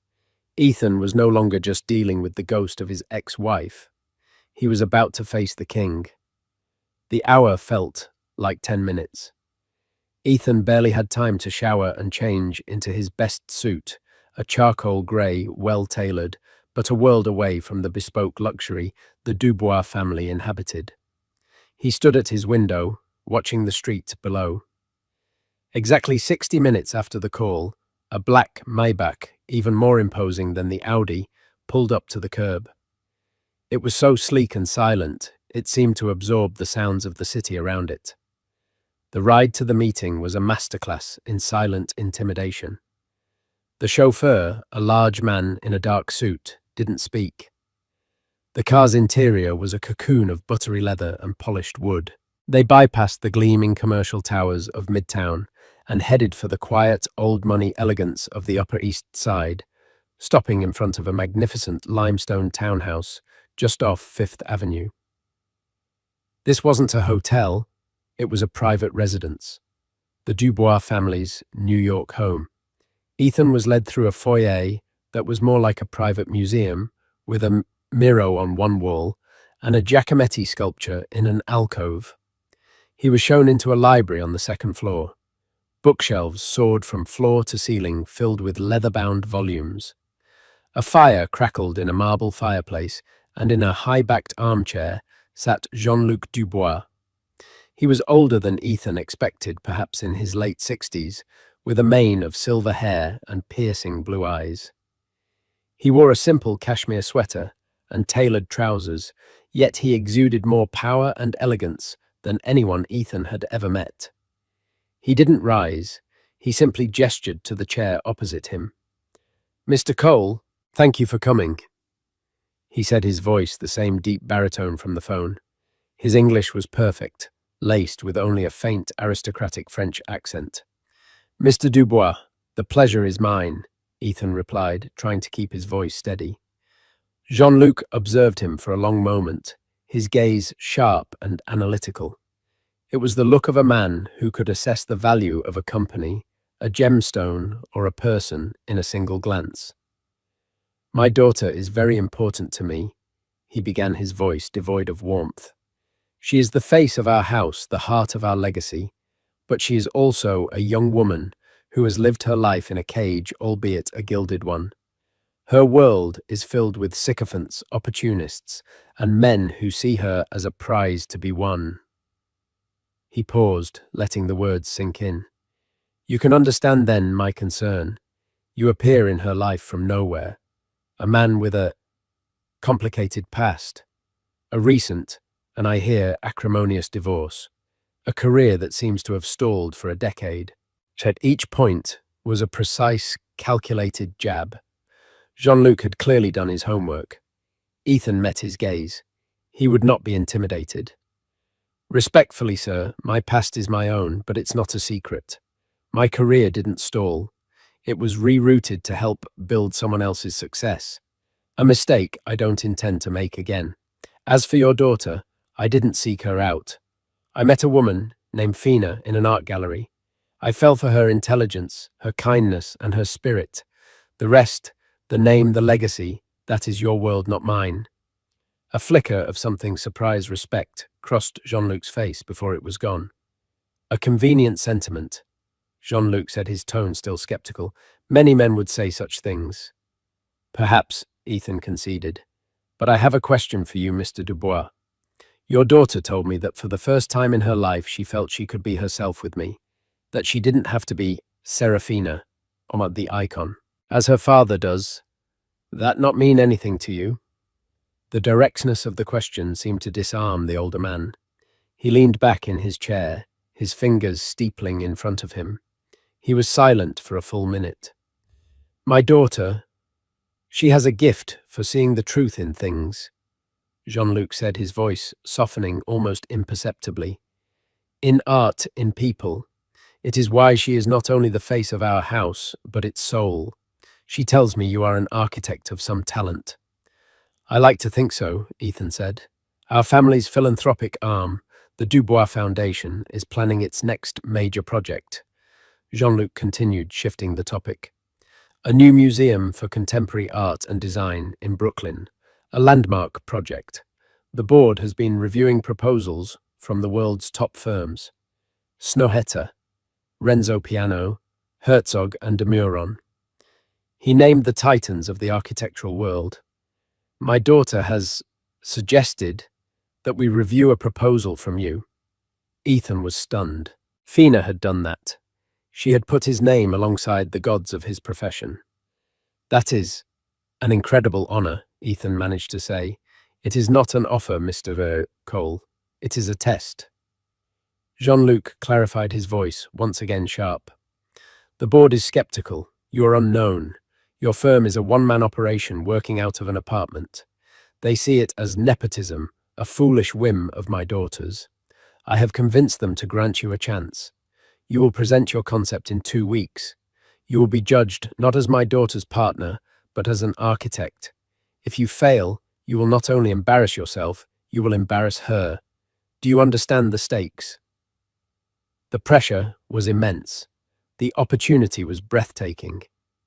Ethan was no longer just dealing with the ghost of his ex-wife. He was about to face the king. The hour felt like 10 minutes. Ethan barely had time to shower and change into his best suit, a charcoal grey, well-tailored, but a world away from the bespoke luxury the Dubois family inhabited. He stood at his window, watching the street below. Exactly 60 minutes after the call, a black Maybach, even more imposing than the Audi, pulled up to the curb. It was so sleek and silent, it seemed to absorb the sounds of the city around it. The ride to the meeting was a masterclass in silent intimidation. The chauffeur, a large man in a dark suit, didn't speak. The car's interior was a cocoon of buttery leather and polished wood. They bypassed the gleaming commercial towers of Midtown and headed for the quiet, old-money elegance of the Upper East Side, stopping in front of a magnificent limestone townhouse just off Fifth Avenue. This wasn't a hotel. It was a private residence, the Dubois family's New York home. Ethan was led through a foyer that was more like a private museum, with a Miro on one wall and a Giacometti sculpture in an alcove. He was shown into a library on the second floor. Bookshelves soared from floor to ceiling, filled with leather-bound volumes. A fire crackled in a marble fireplace, and in a high-backed armchair sat Jean-Luc Dubois. He was older than Ethan expected, perhaps in his late 60s, with a mane of silver hair and piercing blue eyes. He wore a simple cashmere sweater and tailored trousers, yet he exuded more power and elegance than anyone Ethan had ever met. He didn't rise. He simply gestured to the chair opposite him. "Mr. Cole, thank you for coming," he said, his voice the same deep baritone from the phone. His English was perfect, laced with only a faint aristocratic French accent. Mr. Dubois, the pleasure is mine, Ethan replied, trying to keep his voice steady. Jean-Luc observed him for a long moment, his gaze sharp and analytical. It was the look of a man who could assess the value of a company, a gemstone, or a person in a single glance. My daughter is very important to me, he began, his voice devoid of warmth. She is the face of our house, the heart of our legacy, but she is also a young woman who has lived her life in a cage, albeit a gilded one. Her world is filled with sycophants, opportunists, and men who see her as a prize to be won. He paused, letting the words sink in. You can understand then my concern. You appear in her life from nowhere, a man with a complicated past, a recent, and I hear, acrimonious divorce, a career that seems to have stalled for a decade. At each point was a precise, calculated jab. Jean-Luc had clearly done his homework. Ethan met his gaze. He would not be intimidated. Respectfully, sir, my past is my own, but it's not a secret. My career didn't stall. It was rerouted to help build someone else's success. A mistake I don't intend to make again. As for your daughter, I didn't seek her out. I met a woman named Fina in an art gallery. I fell for her intelligence, her kindness, and her spirit. The rest, the name, the legacy, that is your world, not mine. A flicker of something surprised respect crossed Jean-Luc's face before it was gone. A convenient sentiment, Jean-Luc said, his tone still skeptical. Many men would say such things. Perhaps, Ethan conceded. But I have a question for you, Mr. Dubois. Your daughter told me that for the first time in her life she felt she could be herself with me, that she didn't have to be Serafina, or the icon, as her father does. That not mean anything to you? The directness of the question seemed to disarm the older man. He leaned back in his chair, his fingers steepling in front of him. He was silent for a full minute. My daughter, she has a gift for seeing the truth in things, Jean-Luc said, his voice softening almost imperceptibly. In art, in people. It is why she is not only the face of our house, but its soul. She tells me you are an architect of some talent. I like to think so, Ethan said. Our family's philanthropic arm, the Dubois Foundation, is planning its next major project. Jean-Luc continued, shifting the topic. A new museum for contemporary art and design in Brooklyn, a landmark project. The board has been reviewing proposals from the world's top firms. Snohetta, Renzo Piano, Herzog and de Meuron. He named the titans of the architectural world. My daughter has suggested that we review a proposal from you. Ethan was stunned. Fina had done that. She had put his name alongside the gods of his profession. That is an incredible honor, Ethan managed to say. It is not an offer, Mr. Cole. It is a test. Jean-Luc clarified his voice, once again sharp. The board is skeptical. You are unknown. Your firm is a one-man operation working out of an apartment. They see it as nepotism, a foolish whim of my daughter's. I have convinced them to grant you a chance. You will present your concept in 2 weeks. You will be judged not as my daughter's partner, but as an architect. If you fail, you will not only embarrass yourself, you will embarrass her. Do you understand the stakes? The pressure was immense. The opportunity was breathtaking.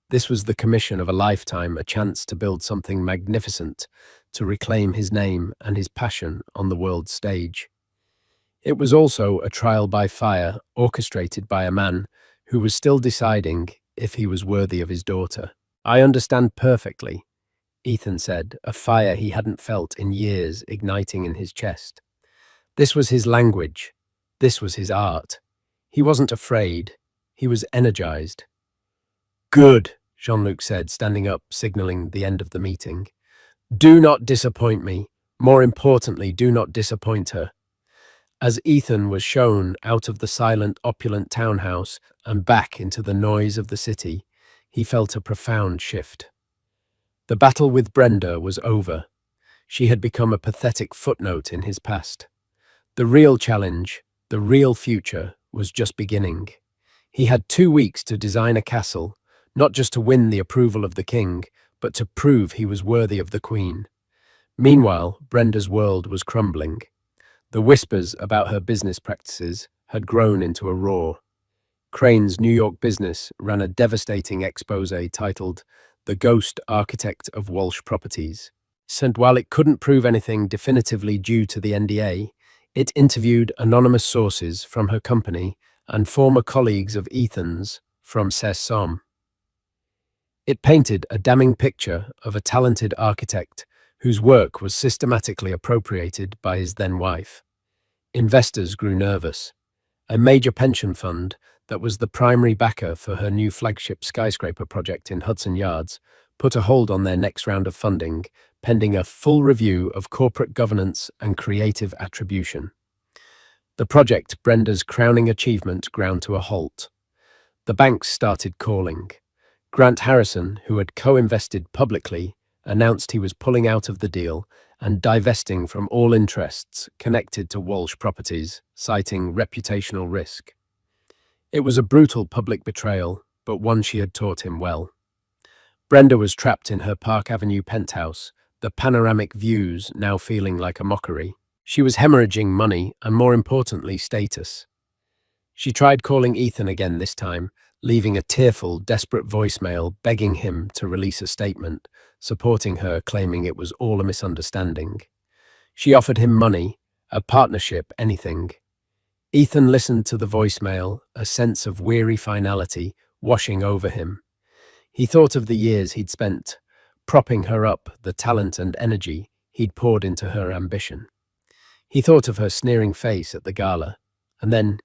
This was the commission of a lifetime, a chance to build something magnificent, to reclaim his name and his passion on the world stage. It was also a trial by fire, orchestrated by a man who was still deciding if he was worthy of his daughter. I understand perfectly, Ethan said, a fire he hadn't felt in years igniting in his chest. This was his language. This was his art. He wasn't afraid. He was energized. Good, Jean-Luc said, standing up, signaling the end of the meeting. Do not disappoint me. More importantly, do not disappoint her. As Ethan was shown out of the silent, opulent townhouse and back into the noise of the city, he felt a profound shift. The battle with Brenda was over. She had become a pathetic footnote in his past. The real challenge, the real future, was just beginning. He had 2 weeks to design a castle, not just to win the approval of the king, but to prove he was worthy of the queen. Meanwhile, Brenda's world was crumbling. The whispers about her business practices had grown into a roar. Crane's New York business ran a devastating expose titled "The Ghost Architect of Walsh Properties." And while it couldn't prove anything definitively due to the NDA, it interviewed anonymous sources from her company and former colleagues of Ethan's from Somme. It painted a damning picture of a talented architect whose work was systematically appropriated by his then-wife. Investors grew nervous. A major pension fund that was the primary backer for her new flagship skyscraper project in Hudson Yards put a hold on their next round of funding, pending a full review of corporate governance and creative attribution. The project, Brenda's crowning achievement, ground to a halt. The banks started calling. Grant Harrison, who had co-invested publicly, announced he was pulling out of the deal and divesting from all interests connected to Walsh Properties, citing reputational risk. It was a brutal public betrayal, but one she had taught him well. Brenda was trapped in her Park Avenue penthouse, the panoramic views now feeling like a mockery. She was hemorrhaging money and, more importantly, status. She tried calling Ethan again this time, leaving a tearful, desperate voicemail begging him to release a statement, supporting her, claiming it was all a misunderstanding. She offered him money, a partnership, anything. Ethan listened to the voicemail, a sense of weary finality washing over him. He thought of the years he'd spent propping her up, the talent and energy he'd poured into her ambition. He thought of her sneering face at the gala, and then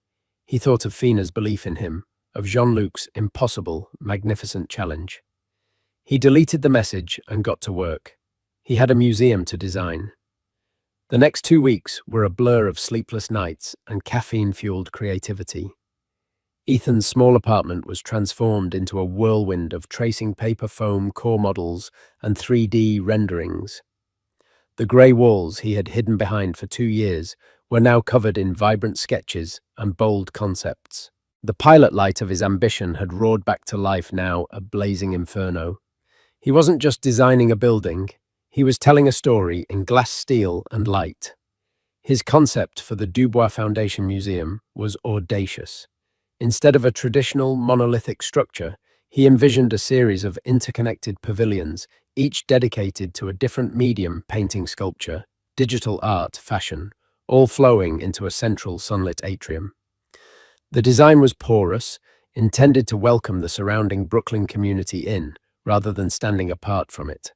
he thought of Fina's belief in him, of Jean-Luc's impossible, magnificent challenge. He deleted the message and got to work. He had a museum to design. The next 2 weeks were a blur of sleepless nights and caffeine-fueled creativity. Ethan's small apartment was transformed into a whirlwind of tracing paper foam core models and 3D renderings. The grey walls he had hidden behind for 2 years were now covered in vibrant sketches and bold concepts. The pilot light of his ambition had roared back to life, now a blazing inferno. He wasn't just designing a building, he was telling a story in glass, steel, and light. His concept for the Dubois Foundation Museum was audacious. Instead of a traditional monolithic structure, he envisioned a series of interconnected pavilions, each dedicated to a different medium: painting, sculpture, digital art, fashion, all flowing into a central sunlit atrium. The design was porous, intended to welcome the surrounding Brooklyn community in, rather than standing apart from it.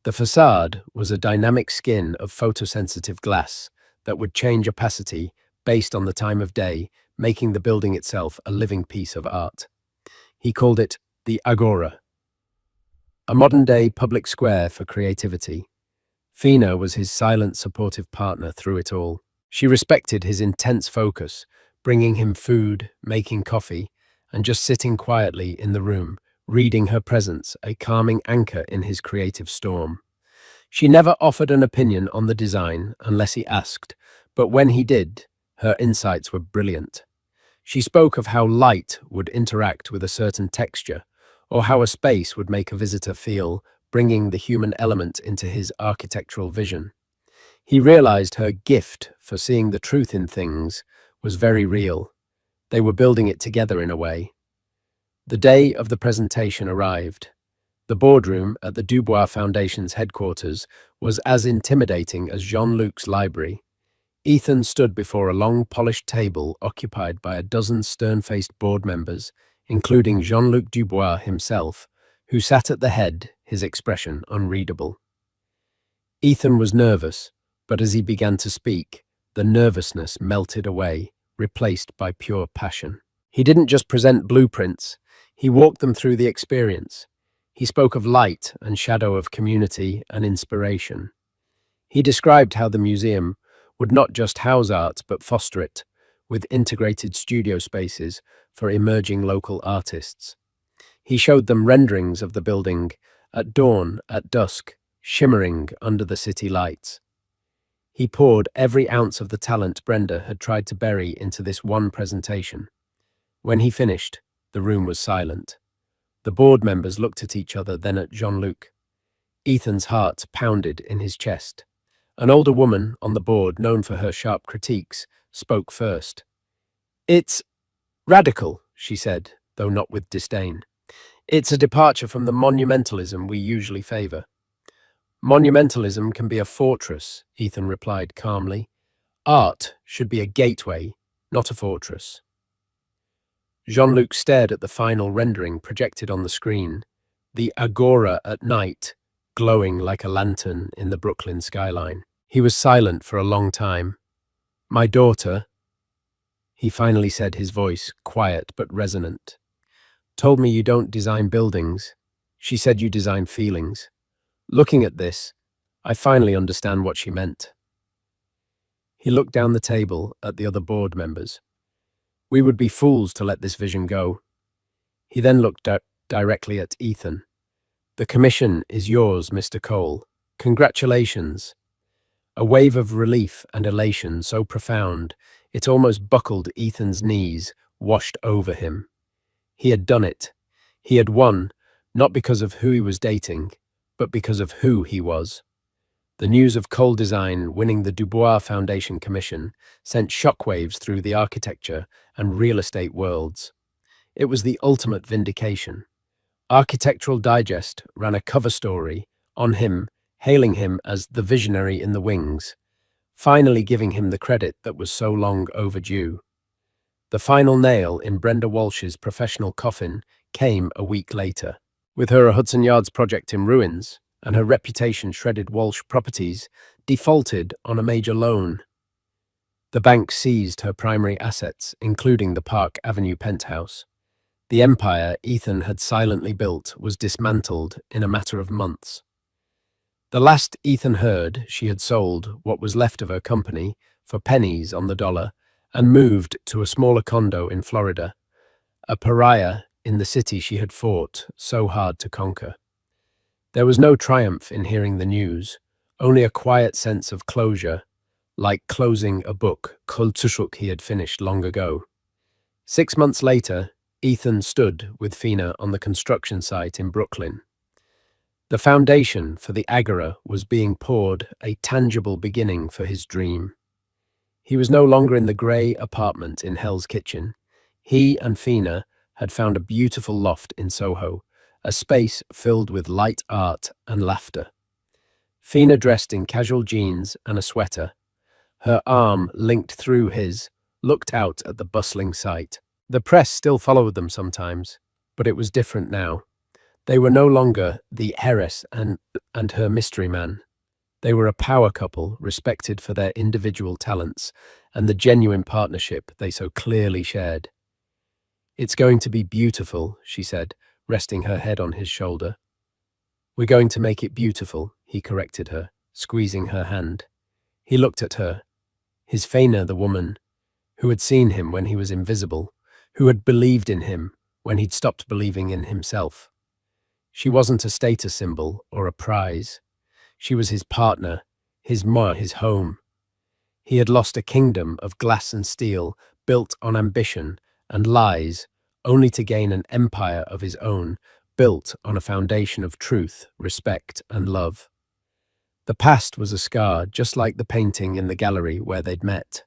The facade was a dynamic skin of photosensitive glass that would change opacity based on the time of day, making the building itself a living piece of art. He called it the Agora, a modern-day public square for creativity. Fina was his silent, supportive partner through it all. She respected his intense focus, bringing him food, making coffee, and just sitting quietly in the room, reading her presence, a calming anchor in his creative storm. She never offered an opinion on the design unless he asked, but when he did, her insights were brilliant. She spoke of how light would interact with a certain texture, or how a space would make a visitor feel, bringing the human element into his architectural vision. He realized her gift for seeing the truth in things was very real. They were building it together in a way. The day of the presentation arrived. The boardroom at the Dubois Foundation's headquarters was as intimidating as Jean-Luc's library. Ethan stood before a long, polished table occupied by a dozen stern-faced board members, including Jean-Luc Dubois himself, who sat at the head, his expression unreadable. Ethan was nervous, but as he began to speak, the nervousness melted away, replaced by pure passion. He didn't just present blueprints, he walked them through the experience. He spoke of light and shadow, of community and inspiration. He described how the museum would not just house art but foster it, with integrated studio spaces for emerging local artists. He showed them renderings of the building at dawn, at dusk, shimmering under the city lights. He poured every ounce of the talent Brenda had tried to bury into this one presentation. When he finished, the room was silent. The board members looked at each other, then at Jean-Luc. Ethan's heart pounded in his chest. An older woman on the board, known for her sharp critiques, spoke first. "It's radical," she said, though not with disdain. "It's a departure from the monumentalism we usually favor." "Monumentalism can be a fortress," Ethan replied calmly. "Art should be a gateway, not a fortress." Jean-Luc stared at the final rendering projected on the screen, the agora at night, glowing like a lantern in the Brooklyn skyline. He was silent for a long time. "My daughter," he finally said, his voice quiet but resonant, "told me you don't design buildings. She said you design feelings. Looking at this, I finally understand what she meant." He looked down the table at the other board members. "We would be fools to let this vision go." He then looked directly at Ethan. "The commission is yours, Mr. Cole. Congratulations." A wave of relief and elation so profound, it almost buckled Ethan's knees, washed over him. He had done it. He had won, not because of who he was dating, but because of who he was. The news of Cole Design winning the Dubois Foundation Commission sent shockwaves through the architecture and real estate worlds. It was the ultimate vindication. Architectural Digest ran a cover story on him, hailing him as the visionary in the wings, finally giving him the credit that was so long overdue. The final nail in Brenda Walsh's professional coffin came a week later. With her Hudson Yards project in ruins and her reputation shredded, Walsh Properties defaulted on a major loan. The bank seized her primary assets, including the Park Avenue penthouse. The empire Ethan had silently built was dismantled in a matter of months. The last Ethan heard, she had sold what was left of her company for pennies on the dollar and moved to a smaller condo in Florida, a pariah in the city she had fought so hard to conquer. There was no triumph in hearing the news, only a quiet sense of closure, like closing a book, Kol Tzushuk he had finished long ago. 6 months later, Ethan stood with Fina on the construction site in Brooklyn. The foundation for the agora was being poured, a tangible beginning for his dream. He was no longer in the grey apartment in Hell's Kitchen. He and Fina had found a beautiful loft in Soho, a space filled with light art and laughter. Fina, dressed in casual jeans and a sweater, her arm linked through his, looked out at the bustling site. The press still followed them sometimes, but it was different now. They were no longer the Heiress and her mystery man. They were a power couple, respected for their individual talents and the genuine partnership they so clearly shared. "It's going to be beautiful," she said, resting her head on his shoulder. "We're going to make it beautiful," he corrected her, squeezing her hand. He looked at her. His Fina, the woman, who had seen him when he was invisible, who had believed in him when he'd stopped believing in himself. She wasn't a status symbol or a prize. She was his partner, his home. He had lost a kingdom of glass and steel built on ambition and lies, only to gain an empire of his own, built on a foundation of truth, respect, and love. The past was a scar, just like the painting in the gallery where they'd met.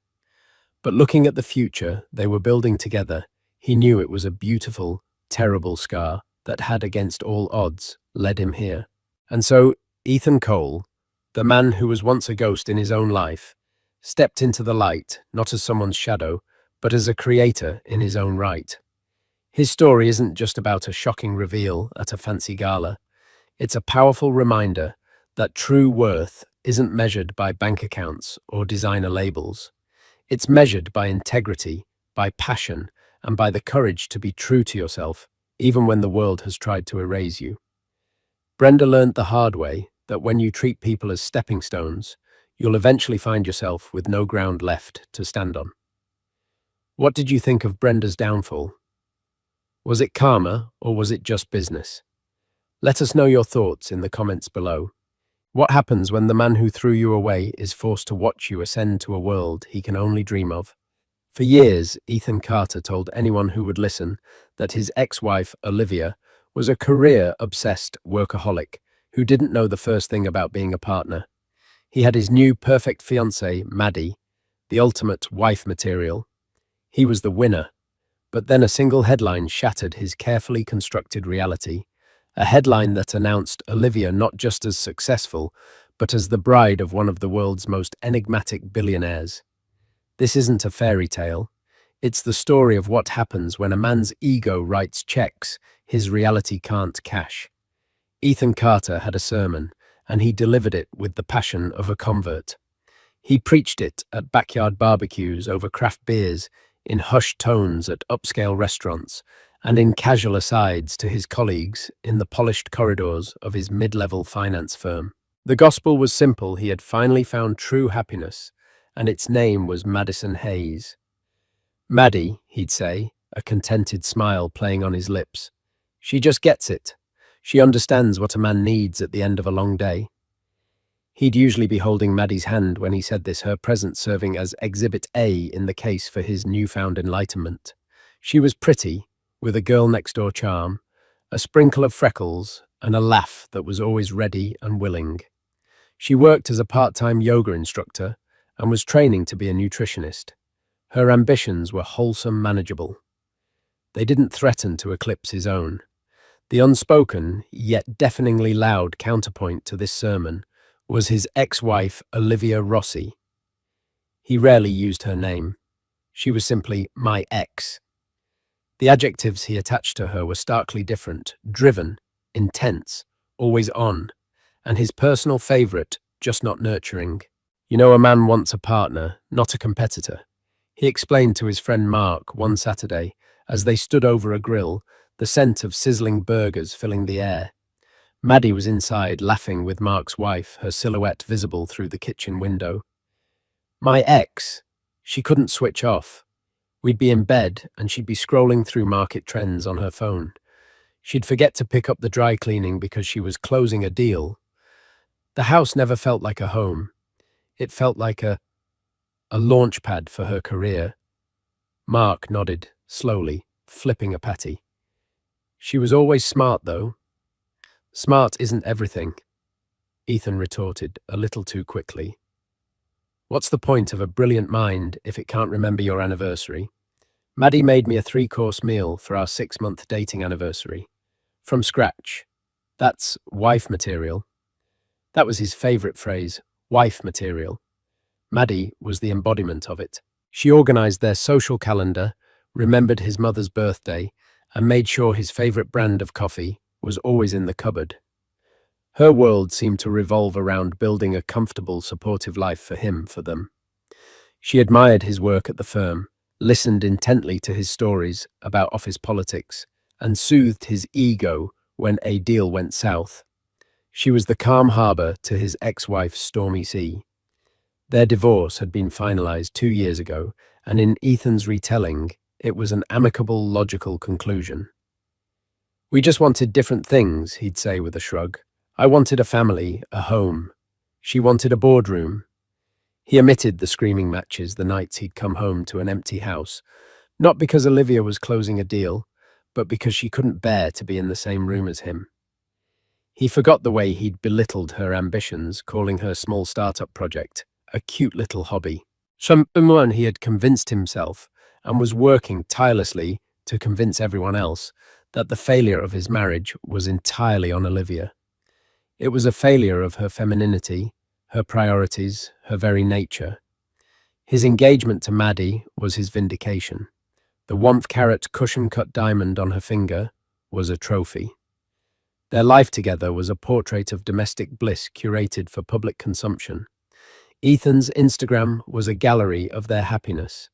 But looking at the future they were building together, he knew it was a beautiful, terrible scar that had, against all odds, led him here. And so Ethan Cole, the man who was once a ghost in his own life, stepped into the light, not as someone's shadow, but as a creator in his own right. His story isn't just about a shocking reveal at a fancy gala. It's a powerful reminder that true worth isn't measured by bank accounts or designer labels. It's measured by integrity, by passion, and by the courage to be true to yourself, even when the world has tried to erase you. Brenda learned the hard way that when you treat people as stepping stones, you'll eventually find yourself with no ground left to stand on. What did you think of Brenda's downfall? Was it karma, or was it just business? Let us know your thoughts in the comments below. What happens when the man who threw you away is forced to watch you ascend to a world he can only dream of? For years, Ethan Carter told anyone who would listen that his ex-wife, Olivia, was a career-obsessed workaholic who didn't know the first thing about being a partner. He had his new perfect fiancée, Maddie, the ultimate wife material. He was the winner. But then a single headline shattered his carefully constructed reality, a headline that announced Olivia not just as successful, but as the bride of one of the world's most enigmatic billionaires. This isn't a fairy tale. It's the story of what happens when a man's ego writes checks his reality can't cash. Ethan Carter had a sermon, and he delivered it with the passion of a convert. He preached it at backyard barbecues over craft beers, in hushed tones at upscale restaurants, and in casual asides to his colleagues in the polished corridors of his mid-level finance firm. The gospel was simple. He had finally found true happiness, and its name was Madison Hayes. Maddie, he'd say, a contented smile playing on his lips. She just gets it. She understands what a man needs at the end of a long day. He'd usually be holding Maddie's hand when he said this, her presence serving as Exhibit A in the case for his newfound enlightenment. She was pretty, with a girl-next-door charm, a sprinkle of freckles, and a laugh that was always ready and willing. She worked as a part-time yoga instructor and was training to be a nutritionist. Her ambitions were wholesome, manageable. They didn't threaten to eclipse his own. The unspoken, yet deafeningly loud counterpoint to this sermon was his ex-wife, Olivia Rossi. He rarely used her name. She was simply my ex. The adjectives he attached to her were starkly different: driven, intense, always on, and his personal favorite, just not nurturing. You know, a man wants a partner, not a competitor. He explained to his friend Mark one Saturday as they stood over a grill, the scent of sizzling burgers filling the air. Maddie was inside, laughing with Mark's wife, her silhouette visible through the kitchen window. My ex. She couldn't switch off. We'd be in bed, and she'd be scrolling through market trends on her phone. She'd forget to pick up the dry cleaning because she was closing a deal. The house never felt like a home. It felt like a launch pad for her career. Mark nodded, slowly, flipping a patty. She was always smart, though. Smart isn't everything, Ethan retorted, a little too quickly. What's the point of a brilliant mind if it can't remember your anniversary? Maddie made me a 3-course meal for our 6-month dating anniversary. From scratch. That's wife material. That was his favorite phrase, wife material. Maddie was the embodiment of it. She organized their social calendar, remembered his mother's birthday, and made sure his favorite brand of coffee was always in the cupboard. Her world seemed to revolve around building a comfortable, supportive life for him, for them. She admired his work at the firm, listened intently to his stories about office politics, and soothed his ego when a deal went south. She was the calm harbor to his ex-wife's stormy sea. Their divorce had been finalized 2 years ago, and in Ethan's retelling, it was an amicable, logical conclusion. We just wanted different things, he'd say with a shrug. I wanted a family, a home. She wanted a boardroom. He omitted the screaming matches the nights he'd come home to an empty house, not because Olivia was closing a deal, but because she couldn't bear to be in the same room as him. He forgot the way he'd belittled her ambitions, calling her small startup project a cute little hobby. Someone he had convinced himself, and was working tirelessly to convince everyone else, that the failure of his marriage was entirely on Olivia. It was a failure of her femininity, her priorities, her very nature. His engagement to Maddie was his vindication. The 1-carat cushion-cut diamond on her finger was a trophy. Their life together was a portrait of domestic bliss curated for public consumption. Ethan's Instagram was a gallery of their happiness.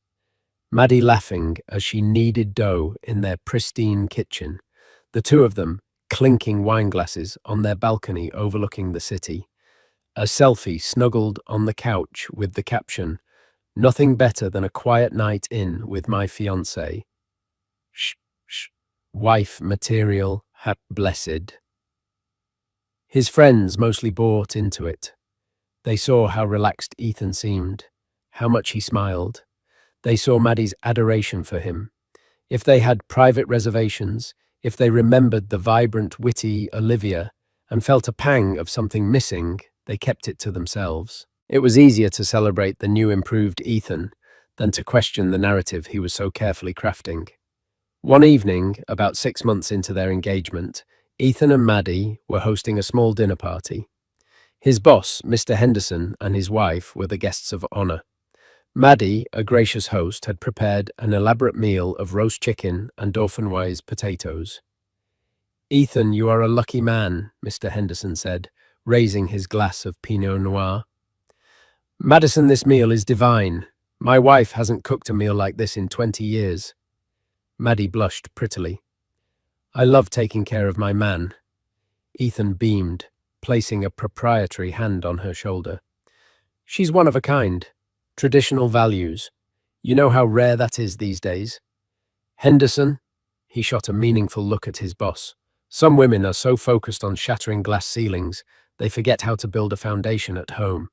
Maddie laughing as she kneaded dough in their pristine kitchen, the two of them clinking wine glasses on their balcony overlooking the city. A selfie snuggled on the couch with the caption, "Nothing better than a quiet night in with my fiancé. Wife material, blessed." His friends mostly bought into it. They saw how relaxed Ethan seemed, how much he smiled. They saw Maddie's adoration for him. If they had private reservations, if they remembered the vibrant, witty Olivia and felt a pang of something missing, they kept it to themselves. It was easier to celebrate the new improved Ethan than to question the narrative he was so carefully crafting. One evening, about 6 months into their engagement, Ethan and Maddie were hosting a small dinner party. His boss, Mr. Henderson, and his wife were the guests of honor. Maddie, a gracious host, had prepared an elaborate meal of roast chicken and Dauphin-wise potatoes. "Ethan, you are a lucky man," Mr. Henderson said, raising his glass of Pinot Noir. "Madison, this meal is divine. My wife hasn't cooked a meal like this in 20 years. Maddie blushed prettily. "I love taking care of my man." Ethan beamed, placing a proprietary hand on her shoulder. "She's one of a kind. Traditional values. You know how rare that is these days." "Henderson," he shot a meaningful look at his boss. "Some women are so focused on shattering glass ceilings, they forget how to build a foundation at home."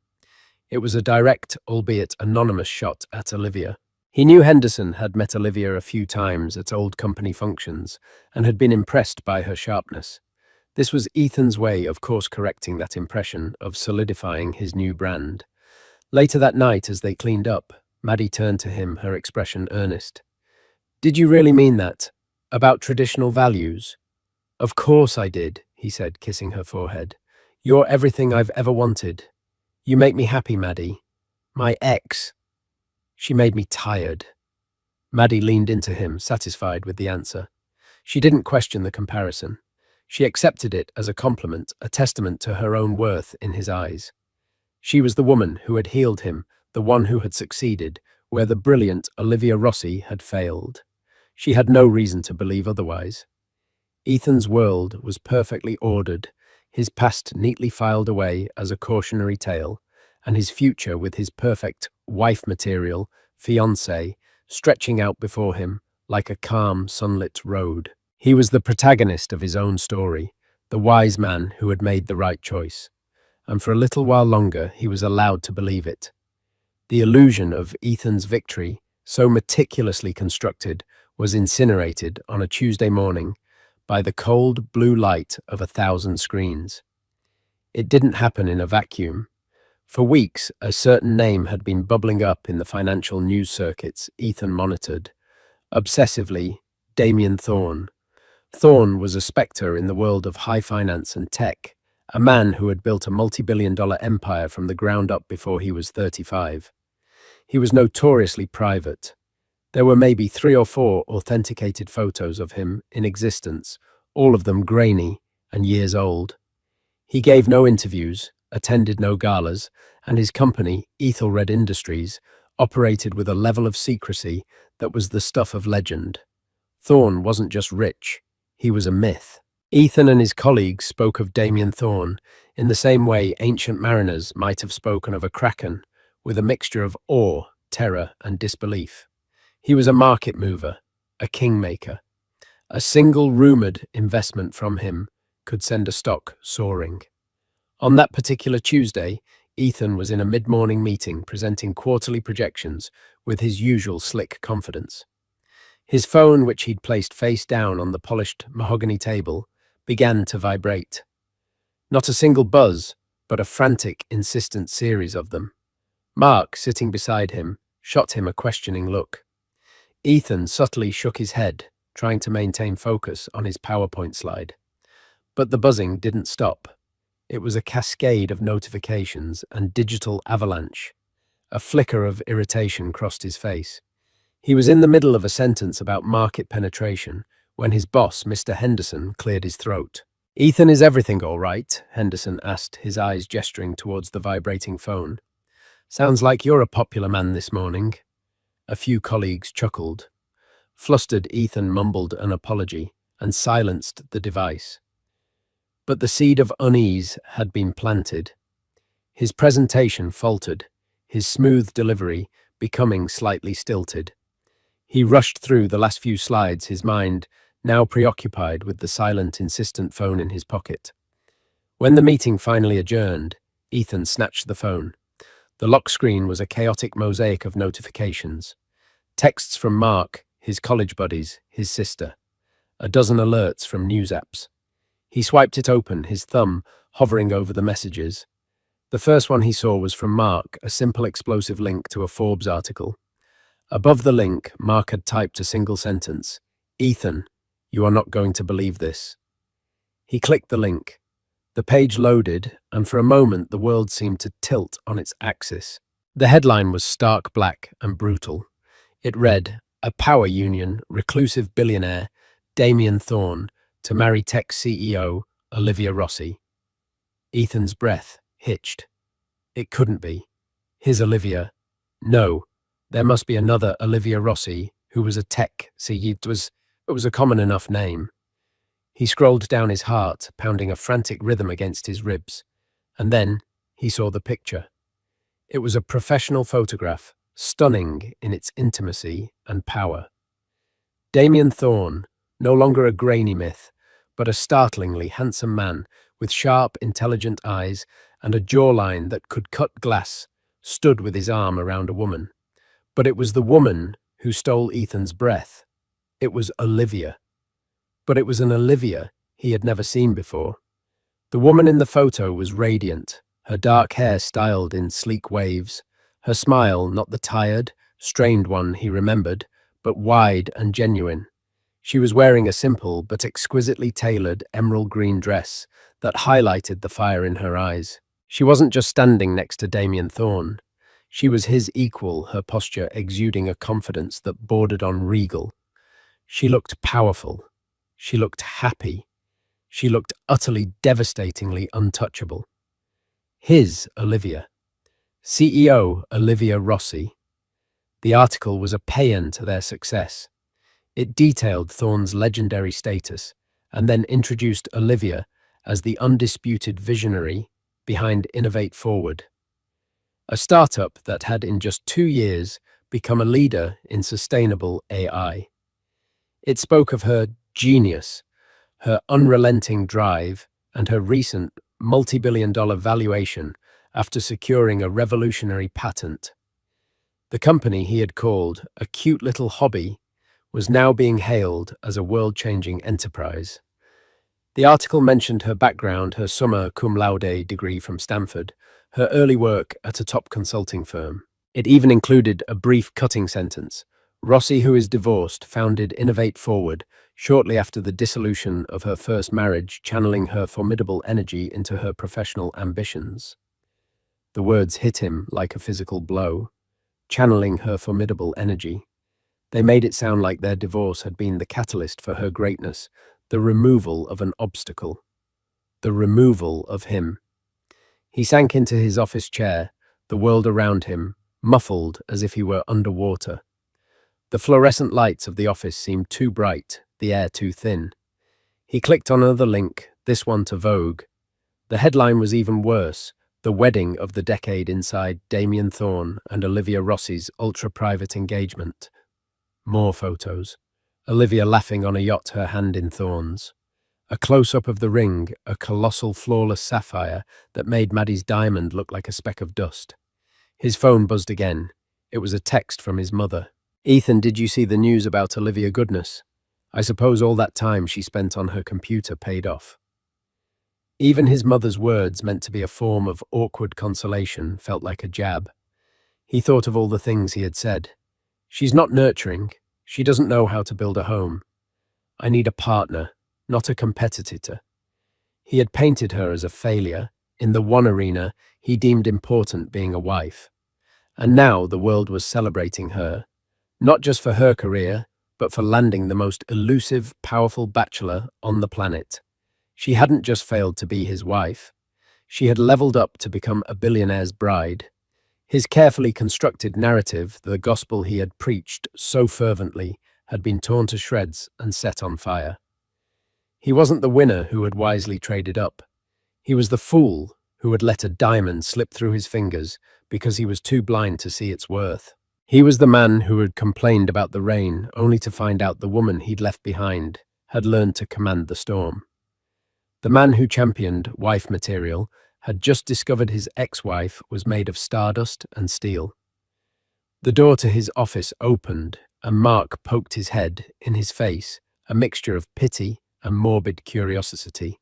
It was a direct, albeit anonymous shot at Olivia. He knew Henderson had met Olivia a few times at old company functions and had been impressed by her sharpness. This was Ethan's way of course-correcting that impression, of solidifying his new brand. Later that night, as they cleaned up, Maddie turned to him, her expression earnest. "Did you really mean that? About traditional values?" "Of course I did," he said, kissing her forehead. "You're everything I've ever wanted. You make me happy, Maddie. My ex. She made me tired." Maddie leaned into him, satisfied with the answer. She didn't question the comparison. She accepted it as a compliment, a testament to her own worth in his eyes. She was the woman who had healed him, the one who had succeeded, where the brilliant Olivia Rossi had failed. She had no reason to believe otherwise. Ethan's world was perfectly ordered, his past neatly filed away as a cautionary tale, and his future with his perfect wife-material, fiancée, stretching out before him like a calm, sunlit road. He was the protagonist of his own story, the wise man who had made the right choice. And for a little while longer, he was allowed to believe it. The illusion of Ethan's victory, so meticulously constructed, was incinerated on a Tuesday morning by the cold blue light of 1,000 screens. It didn't happen in a vacuum. For weeks, a certain name had been bubbling up in the financial news circuits Ethan monitored. Obsessively, Damien Thorne. Thorne was a spectre in the world of high finance and tech, a man who had built a multi-billion-dollar empire from the ground up before he was 35. He was notoriously private. There were maybe 3 or 4 authenticated photos of him in existence, all of them grainy and years old. He gave no interviews, attended no galas, and his company, Ethelred Industries, operated with a level of secrecy that was the stuff of legend. Thorne wasn't just rich, he was a myth. Ethan and his colleagues spoke of Damien Thorne in the same way ancient mariners might have spoken of a kraken, with a mixture of awe, terror, and disbelief. He was a market mover, a kingmaker. A single rumored investment from him could send a stock soaring. On that particular Tuesday, Ethan was in a mid-morning meeting presenting quarterly projections with his usual slick confidence. His phone, which he'd placed face down on the polished mahogany table, began to vibrate. Not a single buzz, but a frantic, insistent series of them. Mark, sitting beside him, shot him a questioning look. Ethan subtly shook his head, trying to maintain focus on his PowerPoint slide. But the buzzing didn't stop. It was a cascade of notifications and digital avalanche. A flicker of irritation crossed his face. He was in the middle of a sentence about market penetration when his boss, Mr. Henderson, cleared his throat. "Ethan, is everything all right?" Henderson asked, his eyes gesturing towards the vibrating phone. "Sounds like you're a popular man this morning." A few colleagues chuckled. Flustered, Ethan mumbled an apology and silenced the device. But the seed of unease had been planted. His presentation faltered, his smooth delivery becoming slightly stilted. He rushed through the last few slides, his mind now preoccupied with the silent, insistent phone in his pocket. When the meeting finally adjourned, Ethan snatched the phone. The lock screen was a chaotic mosaic of notifications. Texts from Mark, his college buddies, his sister. A dozen alerts from news apps. He swiped it open, his thumb hovering over the messages. The first one he saw was from Mark, a simple explosive link to a Forbes article. Above the link, Mark had typed a single sentence. "Ethan, you are not going to believe this." He clicked the link. The page loaded, and for a moment the world seemed to tilt on its axis. The headline was stark black and brutal. It read, "A power union, reclusive billionaire, Damien Thorne, to marry tech CEO, Olivia Rossi." Ethan's breath hitched. It couldn't be. His Olivia. No, there must be another Olivia Rossi, who was a tech CEO. It was a common enough name. He scrolled down his heart, pounding a frantic rhythm against his ribs. And then he saw the picture. It was a professional photograph, stunning in its intimacy and power. Damien Thorne, no longer a grainy myth, but a startlingly handsome man with sharp, intelligent eyes and a jawline that could cut glass, stood with his arm around a woman. But it was the woman who stole Ethan's breath. It was Olivia. But it was an Olivia he had never seen before. The woman in the photo was radiant, her dark hair styled in sleek waves, her smile not the tired, strained one he remembered, but wide and genuine. She was wearing a simple but exquisitely tailored emerald green dress that highlighted the fire in her eyes. She wasn't just standing next to Damien Thorne. She was his equal, her posture exuding a confidence that bordered on regal. She looked powerful. She looked happy. She looked utterly devastatingly untouchable. His Olivia. CEO Olivia Rossi. The article was a paean to their success. It detailed Thorne's legendary status and then introduced Olivia as the undisputed visionary behind Innovate Forward, a startup that had in just 2 years become a leader in sustainable AI. It spoke of her genius, her unrelenting drive, and her recent multi-billion-dollar valuation after securing a revolutionary patent. The company he had called a cute little hobby was now being hailed as a world-changing enterprise. The article mentioned her background, her summa cum laude degree from Stanford, her early work at a top consulting firm. It even included a brief cutting sentence. Rossi, who is divorced, founded Innovate Forward shortly after the dissolution of her first marriage, channeling her formidable energy into her professional ambitions. The words hit him like a physical blow. Channeling her formidable energy. They made it sound like their divorce had been the catalyst for her greatness, the removal of an obstacle, the removal of him. He sank into his office chair, the world around him, muffled as if he were underwater. The fluorescent lights of the office seemed too bright, the air too thin. He clicked on another link, this one to Vogue. The headline was even worse, the wedding of the decade inside Damien Thorne and Olivia Rossi's ultra-private engagement. More photos. Olivia laughing on a yacht, her hand in Thorne's. A close-up of the ring, a colossal flawless sapphire that made Maddie's diamond look like a speck of dust. His phone buzzed again. It was a text from his mother. "Ethan, did you see the news about Olivia Goodness? I suppose all that time she spent on her computer paid off." Even his mother's words, meant to be a form of awkward consolation, felt like a jab. He thought of all the things he had said. "She's not nurturing. She doesn't know how to build a home. I need a partner, not a competitor." He had painted her as a failure in the one arena he deemed important, being a wife. And now the world was celebrating her, not just for her career, but for landing the most elusive, powerful bachelor on the planet. She hadn't just failed to be his wife. She had leveled up to become a billionaire's bride. His carefully constructed narrative, the gospel he had preached so fervently, had been torn to shreds and set on fire. He wasn't the winner who had wisely traded up. He was the fool who had let a diamond slip through his fingers because he was too blind to see its worth. He was the man who had complained about the rain only to find out the woman he'd left behind had learned to command the storm. The man who championed wife material had just discovered his ex-wife was made of stardust and steel. The door to his office opened, and Mark poked his head in his face, a mixture of pity and morbid curiosity.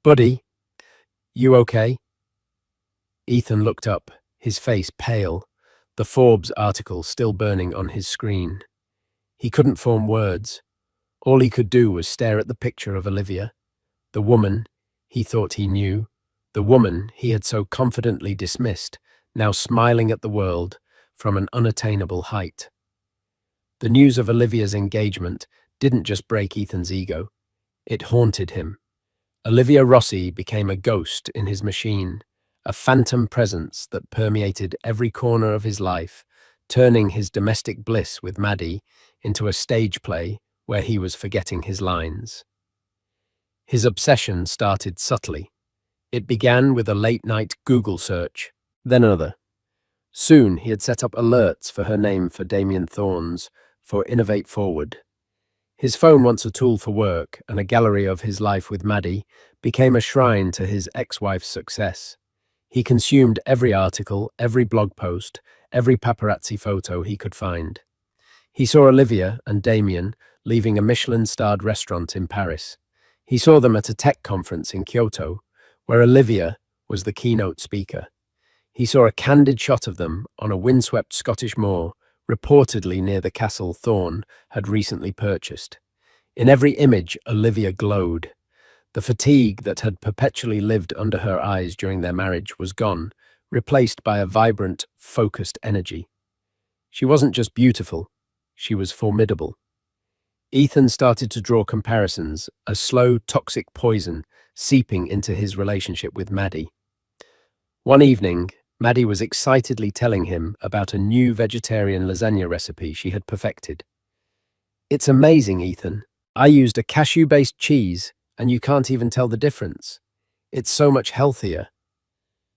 "Buddy, you okay?" Ethan looked up, his face pale, the Forbes article still burning on his screen. He couldn't form words. All he could do was stare at the picture of Olivia, the woman he thought he knew, the woman he had so confidently dismissed, now smiling at the world from an unattainable height. The news of Olivia's engagement didn't just break Ethan's ego, it haunted him. Olivia Rossi became a ghost in his machine, a phantom presence that permeated every corner of his life, turning his domestic bliss with Maddie into a stage play where he was forgetting his lines. His obsession started subtly. It began with a late-night Google search, then another. Soon he had set up alerts for her name for Damien Thorns, for Innovate Forward. His phone, once a tool for work and a gallery of his life with Maddie, became a shrine to his ex-wife's success. He consumed every article, every blog post, every paparazzi photo he could find. He saw Olivia and Damien leaving a Michelin-starred restaurant in Paris. He saw them at a tech conference in Kyoto, where Olivia was the keynote speaker. He saw a candid shot of them on a windswept Scottish moor, reportedly near the castle Thorne had recently purchased. In every image, Olivia glowed. The fatigue that had perpetually lived under her eyes during their marriage was gone, replaced by a vibrant, focused energy. She wasn't just beautiful, she was formidable. Ethan started to draw comparisons, a slow, toxic poison seeping into his relationship with Maddie. One evening, Maddie was excitedly telling him about a new vegetarian lasagna recipe she had perfected. "It's amazing, Ethan. I used a cashew-based cheese, and you can't even tell the difference. It's so much healthier,"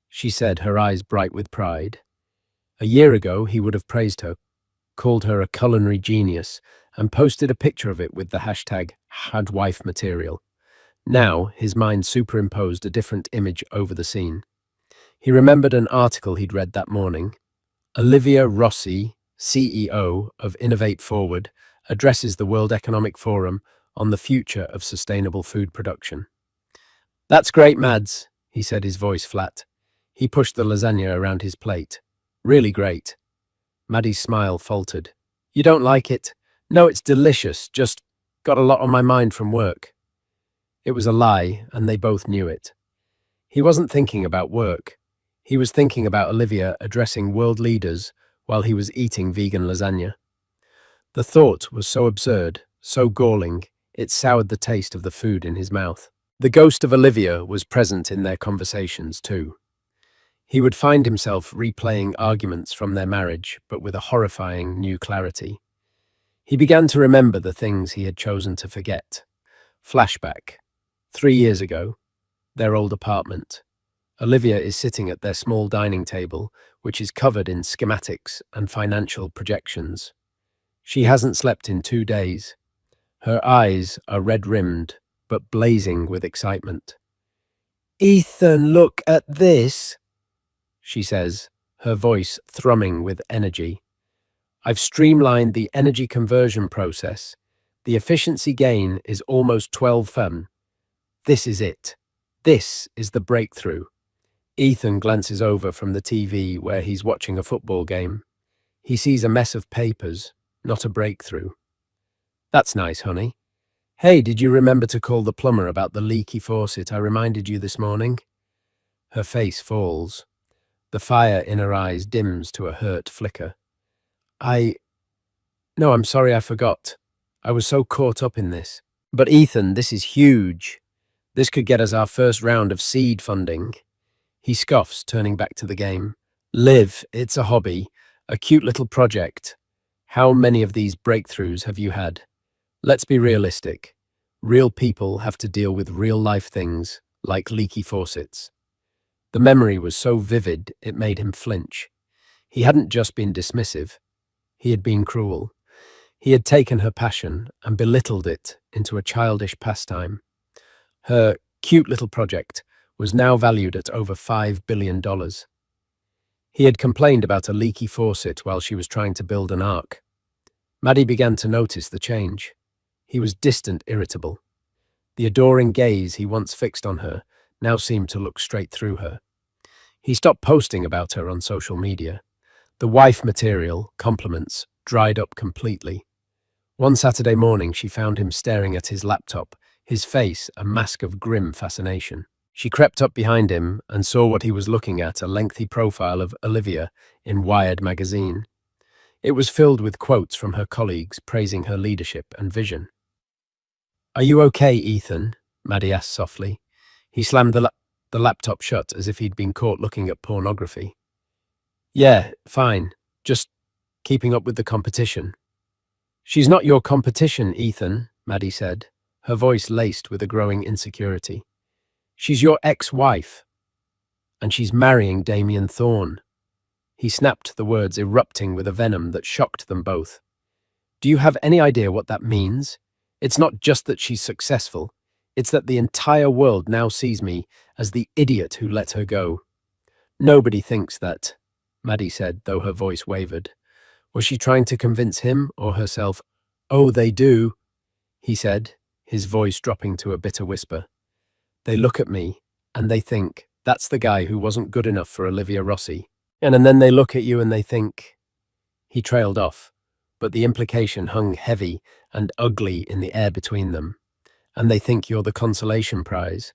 she said, her eyes bright with pride. A year ago, he would have praised her, called her a culinary genius, and posted a picture of it with the hashtag #HadWifeMaterial. Now, his mind superimposed a different image over the scene. He remembered an article he'd read that morning. Olivia Rossi, CEO of Innovate Forward, addresses the World Economic Forum on the future of sustainable food production. "That's great, Mads," he said, his voice flat. He pushed the lasagna around his plate. "Really great." Maddie's smile faltered. "You don't like it?" "No, it's delicious, just got a lot on my mind from work." It was a lie, and they both knew it. He wasn't thinking about work. He was thinking about Olivia addressing world leaders while he was eating vegan lasagna. The thought was so absurd, so galling, it soured the taste of the food in his mouth. The ghost of Olivia was present in their conversations too. He would find himself replaying arguments from their marriage, but with a horrifying new clarity. He began to remember the things he had chosen to forget. Flashback. 3 years ago, their old apartment. Olivia is sitting at their small dining table, which is covered in schematics and financial projections. She hasn't slept in 2 days. Her eyes are red-rimmed, but blazing with excitement. "Ethan, look at this," she says, her voice thrumming with energy. "I've streamlined the energy conversion process. The efficiency gain is almost 12 This is it. This is the breakthrough." Ethan glances over from the TV where he's watching a football game. He sees a mess of papers, not a breakthrough. "That's nice, honey. Hey, did you remember to call the plumber about the leaky faucet I reminded you this morning?" Her face falls. The fire in her eyes dims to a hurt flicker. No, I'm sorry, I forgot. I was so caught up in this." "But Ethan, this is huge. This could get us our first round of seed funding." He scoffs, turning back to the game. "Liv, it's a hobby, a cute little project. How many of these breakthroughs have you had? Let's be realistic. Real people have to deal with real-life things, like leaky faucets." The memory was so vivid, it made him flinch. He hadn't just been dismissive. He had been cruel. He had taken her passion and belittled it into a childish pastime. Her cute little project was now valued at over $5 billion. He had complained about a leaky faucet while she was trying to build an ark. Maddie began to notice the change. He was distant, irritable. The adoring gaze he once fixed on her now seemed to look straight through her. He stopped posting about her on social media. The wife material, compliments, dried up completely. One Saturday morning, she found him staring at his laptop, his face a mask of grim fascination. She crept up behind him and saw what he was looking at, a lengthy profile of Olivia in Wired magazine. It was filled with quotes from her colleagues praising her leadership and vision. "Are you okay, Ethan?" Maddie asked softly. He slammed the laptop shut as if he'd been caught looking at pornography. "Yeah, fine. Just keeping up with the competition." "She's not your competition, Ethan," Maddie said, her voice laced with a growing insecurity. "She's your ex-wife, and she's marrying Damien Thorne." He snapped the words, erupting with a venom that shocked them both. "Do you have any idea what that means? It's not just that she's successful, it's that the entire world now sees me as the idiot who let her go." "Nobody thinks that," Maddie said, though her voice wavered. Was she trying to convince him or herself? "Oh, they do," he said, his voice dropping to a bitter whisper. "They look at me, and they think, that's the guy who wasn't good enough for Olivia Rossi. And then they look at you and they think—" He trailed off, but the implication hung heavy and ugly in the air between them. "And they think you're the consolation prize."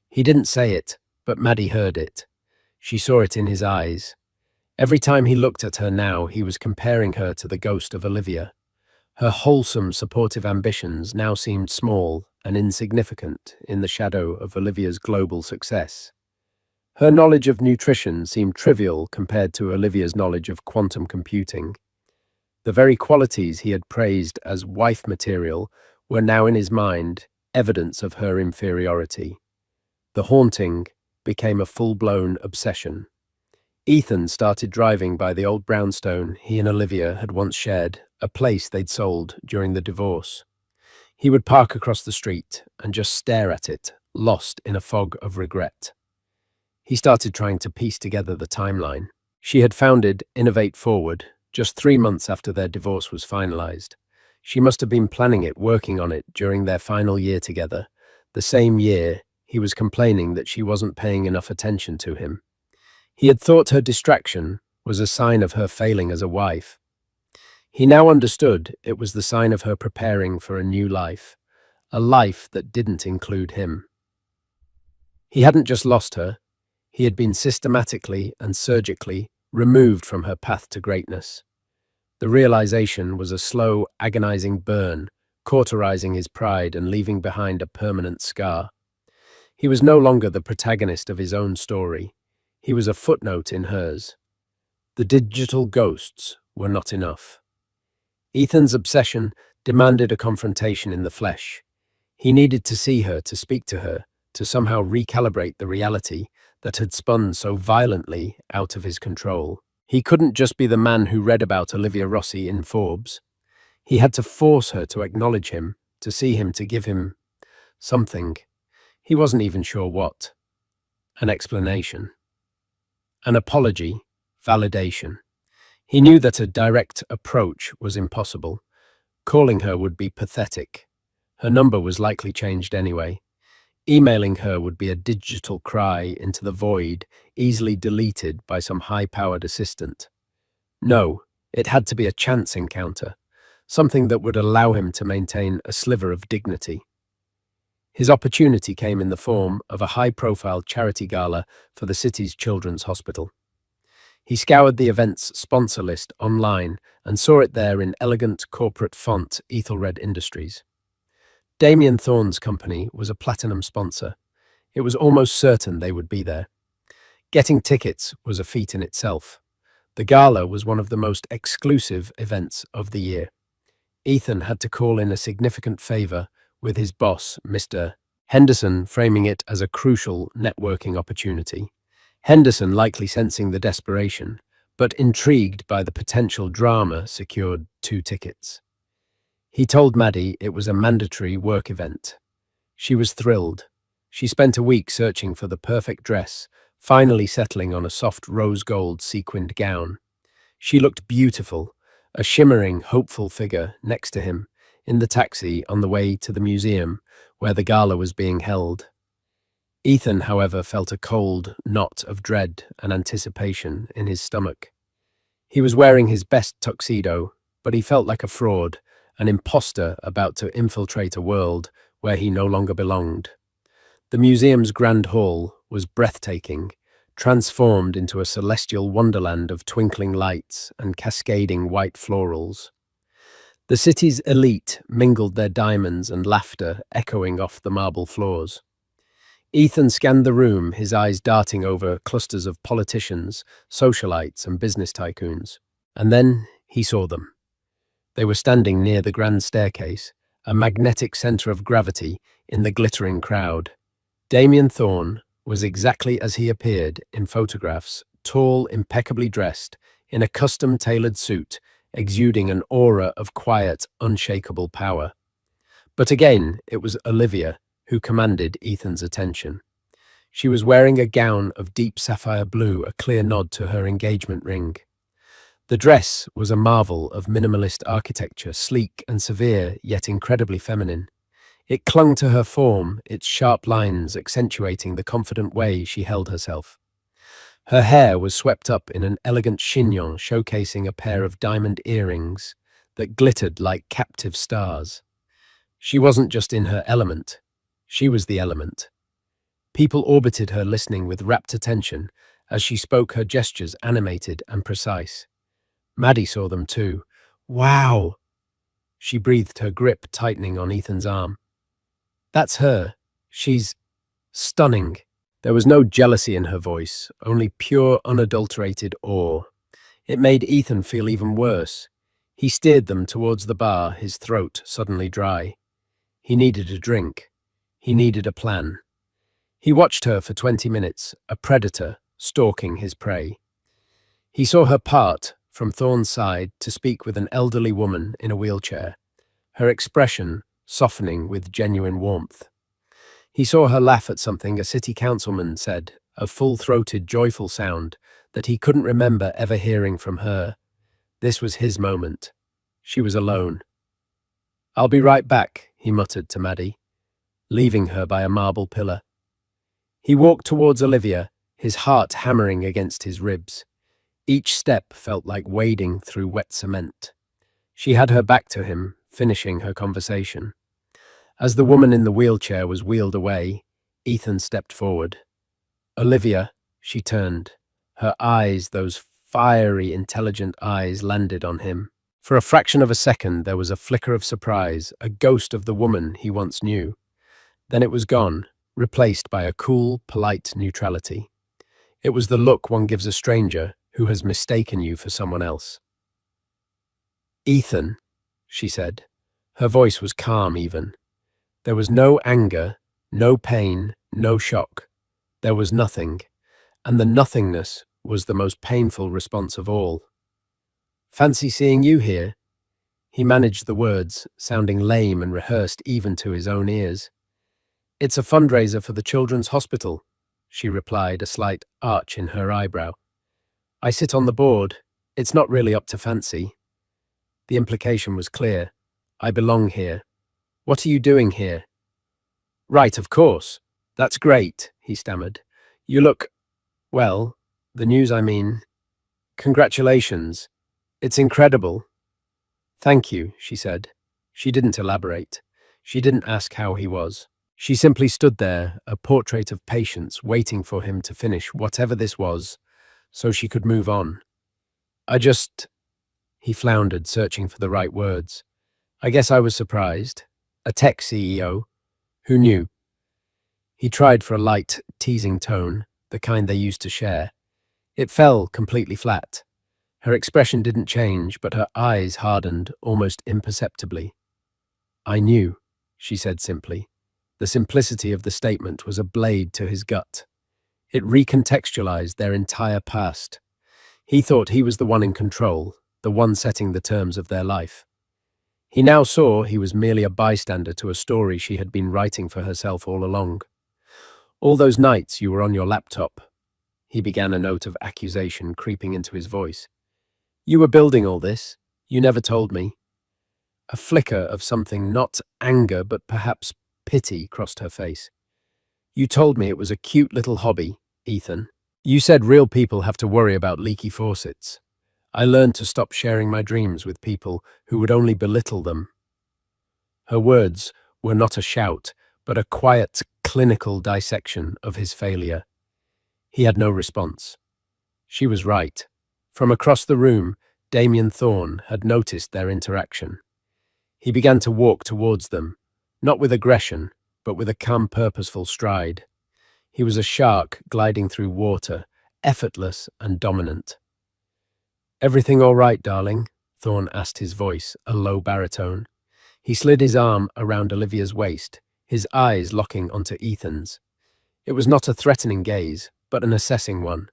He didn't say it, but Maddie heard it. She saw it in his eyes. Every time he looked at her now, he was comparing her to the ghost of Olivia. Her wholesome, supportive ambitions now seemed small and insignificant in the shadow of Olivia's global success. Her knowledge of nutrition seemed trivial compared to Olivia's knowledge of quantum computing. The very qualities he had praised as wife material were now in his mind evidence of her inferiority. The haunting became a full-blown obsession. Ethan started driving by the old brownstone he and Olivia had once shared, a place they'd sold during the divorce. He would park across the street and just stare at it, lost in a fog of regret. He started trying to piece together the timeline. She had founded Innovate Forward just 3 months after their divorce was finalized. She must have been planning it, working on it during their final year together, the same year he was complaining that she wasn't paying enough attention to him. He had thought her distraction was a sign of her failing as a wife. He now understood it was the sign of her preparing for a new life, a life that didn't include him. He hadn't just lost her, he had been systematically and surgically removed from her path to greatness. The realization was a slow, agonizing burn, cauterizing his pride and leaving behind a permanent scar. He was no longer the protagonist of his own story. He was a footnote in hers. The digital ghosts were not enough. Ethan's obsession demanded a confrontation in the flesh. He needed to see her, to speak to her, to somehow recalibrate the reality that had spun so violently out of his control. He couldn't just be the man who read about Olivia Rossi in Forbes. He had to force her to acknowledge him, to see him, to give him something. He wasn't even sure what. An explanation. An apology. Validation. He knew that a direct approach was impossible. Calling her would be pathetic. Her number was likely changed anyway. Emailing her would be a digital cry into the void, easily deleted by some high-powered assistant. No, it had to be a chance encounter, something that would allow him to maintain a sliver of dignity. His opportunity came in the form of a high-profile charity gala for the city's children's hospital. He scoured the event's sponsor list online and saw it there in elegant corporate font, Ethelred Industries. Damien Thorne's company was a platinum sponsor. It was almost certain they would be there. Getting tickets was a feat in itself. The gala was one of the most exclusive events of the year. Ethan had to call in a significant favor with his boss, Mr. Henderson, framing it as a crucial networking opportunity. Henderson, likely sensing the desperation, but intrigued by the potential drama, secured 2 tickets. He told Maddie it was a mandatory work event. She was thrilled. She spent a week searching for the perfect dress, finally settling on a soft rose gold sequined gown. She looked beautiful, a shimmering, hopeful figure next to him in the taxi on the way to the museum where the gala was being held. Ethan, however, felt a cold knot of dread and anticipation in his stomach. He was wearing his best tuxedo, but he felt like a fraud, an imposter about to infiltrate a world where he no longer belonged. The museum's grand hall was breathtaking, transformed into a celestial wonderland of twinkling lights and cascading white florals. The city's elite mingled their diamonds and laughter echoing off the marble floors. Ethan scanned the room, his eyes darting over clusters of politicians, socialites, and business tycoons. And then he saw them. They were standing near the grand staircase, a magnetic center of gravity in the glittering crowd. Damien Thorne was exactly as he appeared in photographs, tall, impeccably dressed, in a custom-tailored suit, exuding an aura of quiet, unshakable power. But again, it was Olivia who commanded Ethan's attention. She was wearing a gown of deep sapphire blue, a clear nod to her engagement ring. The dress was a marvel of minimalist architecture, sleek and severe, yet incredibly feminine. It clung to her form, its sharp lines accentuating the confident way she held herself. Her hair was swept up in an elegant chignon, showcasing a pair of diamond earrings that glittered like captive stars. She wasn't just in her element, she was the element. People orbited her, listening with rapt attention as she spoke, her gestures animated and precise. Maddie saw them too. Wow! She breathed, her grip tightening on Ethan's arm. That's her. She's stunning. There was no jealousy in her voice, only pure, unadulterated awe. It made Ethan feel even worse. He steered them towards the bar, his throat suddenly dry. He needed a drink. He needed a plan. He watched her for 20 minutes, a predator stalking his prey. He saw her part from Thorne's side to speak with an elderly woman in a wheelchair, her expression softening with genuine warmth. He saw her laugh at something a city councilman said, a full-throated, joyful sound that he couldn't remember ever hearing from her. This was his moment. She was alone. "I'll be right back," he muttered to Maddie, leaving her by a marble pillar. He walked towards Olivia, his heart hammering against his ribs. Each step felt like wading through wet cement. She had her back to him, finishing her conversation. As the woman in the wheelchair was wheeled away, Ethan stepped forward. "Olivia," she turned. Her eyes, those fiery, intelligent eyes, landed on him. For a fraction of a second, there was a flicker of surprise, a ghost of the woman he once knew. Then it was gone, replaced by a cool, polite neutrality. It was the look one gives a stranger who has mistaken you for someone else. "Ethan," she said. Her voice was calm even. There was no anger, no pain, no shock. There was nothing, and the nothingness was the most painful response of all. "Fancy seeing you here." He managed the words, sounding lame and rehearsed even to his own ears. "It's a fundraiser for the Children's Hospital," she replied, a slight arch in her eyebrow. "I sit on the board. It's not really up to fancy." The implication was clear. "I belong here. What are you doing here?" "Right, of course. That's great," he stammered. "You look, well, the news, I mean. Congratulations. It's incredible." "Thank you," she said. She didn't elaborate. She didn't ask how he was. She simply stood there, a portrait of patience, waiting for him to finish whatever this was, so she could move on. He floundered, searching for the right words. "I guess I was surprised. A tech CEO. Who knew?" He tried for a light, teasing tone, the kind they used to share. It fell completely flat. Her expression didn't change, but her eyes hardened almost imperceptibly. "I knew," she said simply. The simplicity of the statement was a blade to his gut. It recontextualized their entire past. He thought he was the one in control, the one setting the terms of their life. He now saw he was merely a bystander to a story she had been writing for herself all along. "All those nights you were on your laptop. he began, a note of accusation creeping into his voice. You were building all this. You never told me. A flicker of something, not anger, but perhaps pity, crossed her face. You told me it was a cute little hobby, Ethan. You said real people have to worry about leaky faucets. I learned to stop sharing my dreams with people who would only belittle them. Her words were not a shout, but a quiet, clinical dissection of his failure. He had no response. She was right. From across the room, Damien Thorne had noticed their interaction. He began to walk towards them, not with aggression, but with a calm, purposeful stride. He was a shark gliding through water, effortless and dominant. Everything all right, darling? Thorne asked, his voice a low baritone. He slid his arm around Olivia's waist, his eyes locking onto Ethan's. It was not a threatening gaze, but an assessing one.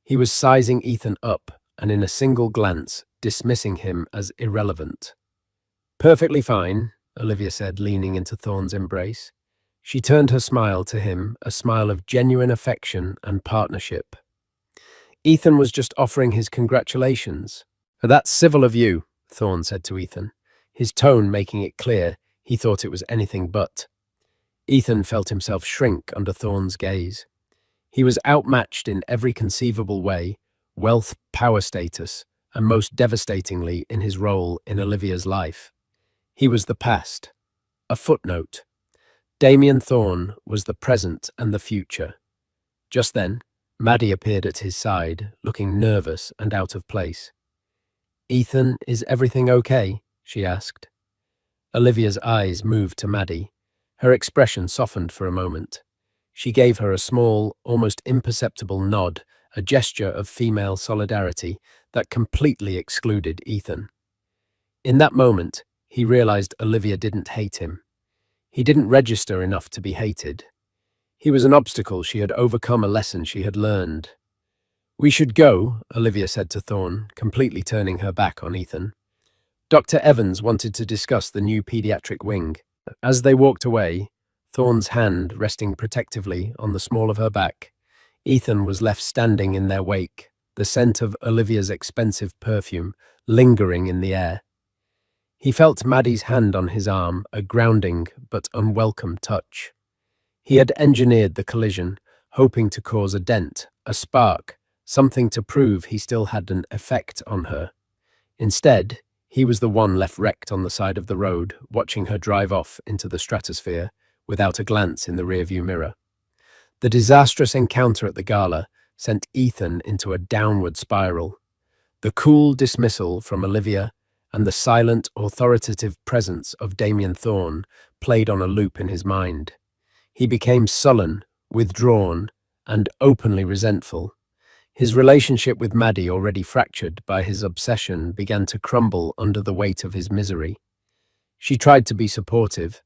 He was sizing Ethan up, and in a single glance, dismissing him as irrelevant. Perfectly fine, Olivia said, leaning into Thorne's embrace. She turned her smile to him, a smile of genuine affection and partnership. Ethan was just offering his congratulations. That's civil of you, Thorne said to Ethan, his tone making it clear he thought it was anything but. Ethan felt himself shrink under Thorne's gaze. He was outmatched in every conceivable way, wealth, power, status, and most devastatingly in his role in Olivia's life. He was the past, a footnote. Damien Thorne was the present and the future. Just then, Maddie appeared at his side, looking nervous and out of place. Ethan, is everything okay? She asked. Olivia's eyes moved to Maddie. Her expression softened for a moment. She gave her a small, almost imperceptible nod, a gesture of female solidarity that completely excluded Ethan. In that moment, he realized Olivia didn't hate him. He didn't register enough to be hated. He was an obstacle she had overcome, a lesson she had learned. We should go, Olivia said to Thorne, completely turning her back on Ethan. Dr. Evans wanted to discuss the new pediatric wing. As they walked away, Thorne's hand resting protectively on the small of her back, Ethan was left standing in their wake, the scent of Olivia's expensive perfume lingering in the air. He felt Maddie's hand on his arm, a grounding but unwelcome touch. He had engineered the collision, hoping to cause a dent, a spark, something to prove he still had an effect on her. Instead, he was the one left wrecked on the side of the road, watching her drive off into the stratosphere without a glance in the rearview mirror. The disastrous encounter at the Gala sent Ethan into a downward spiral. The cool dismissal from Olivia and the silent, authoritative presence of Damien Thorne played on a loop in his mind. He became sullen, withdrawn, and openly resentful. His relationship with Maddie, already fractured by his obsession, began to crumble under the weight of his misery. She tried to be supportive,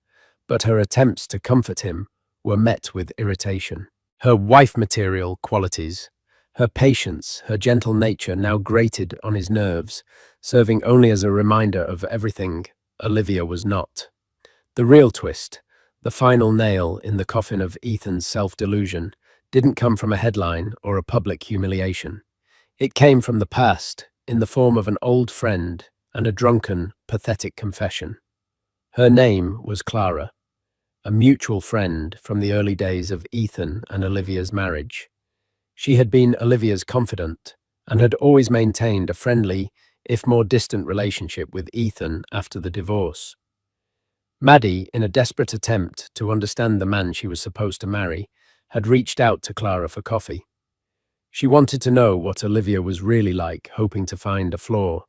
but her attempts to comfort him were met with irritation. Her wife-material qualities, her patience, her gentle nature now grated on his nerves, serving only as a reminder of everything Olivia was not. The real twist, the final nail in the coffin of Ethan's self-delusion, didn't come from a headline or a public humiliation. It came from the past, in the form of an old friend and a drunken, pathetic confession. Her name was Clara, a mutual friend from the early days of Ethan and Olivia's marriage. She had been Olivia's confidant and had always maintained a friendly, if more distant relationship with Ethan after the divorce. Maddie, in a desperate attempt to understand the man she was supposed to marry, had reached out to Clara for coffee. She wanted to know what Olivia was really like, hoping to find a flaw,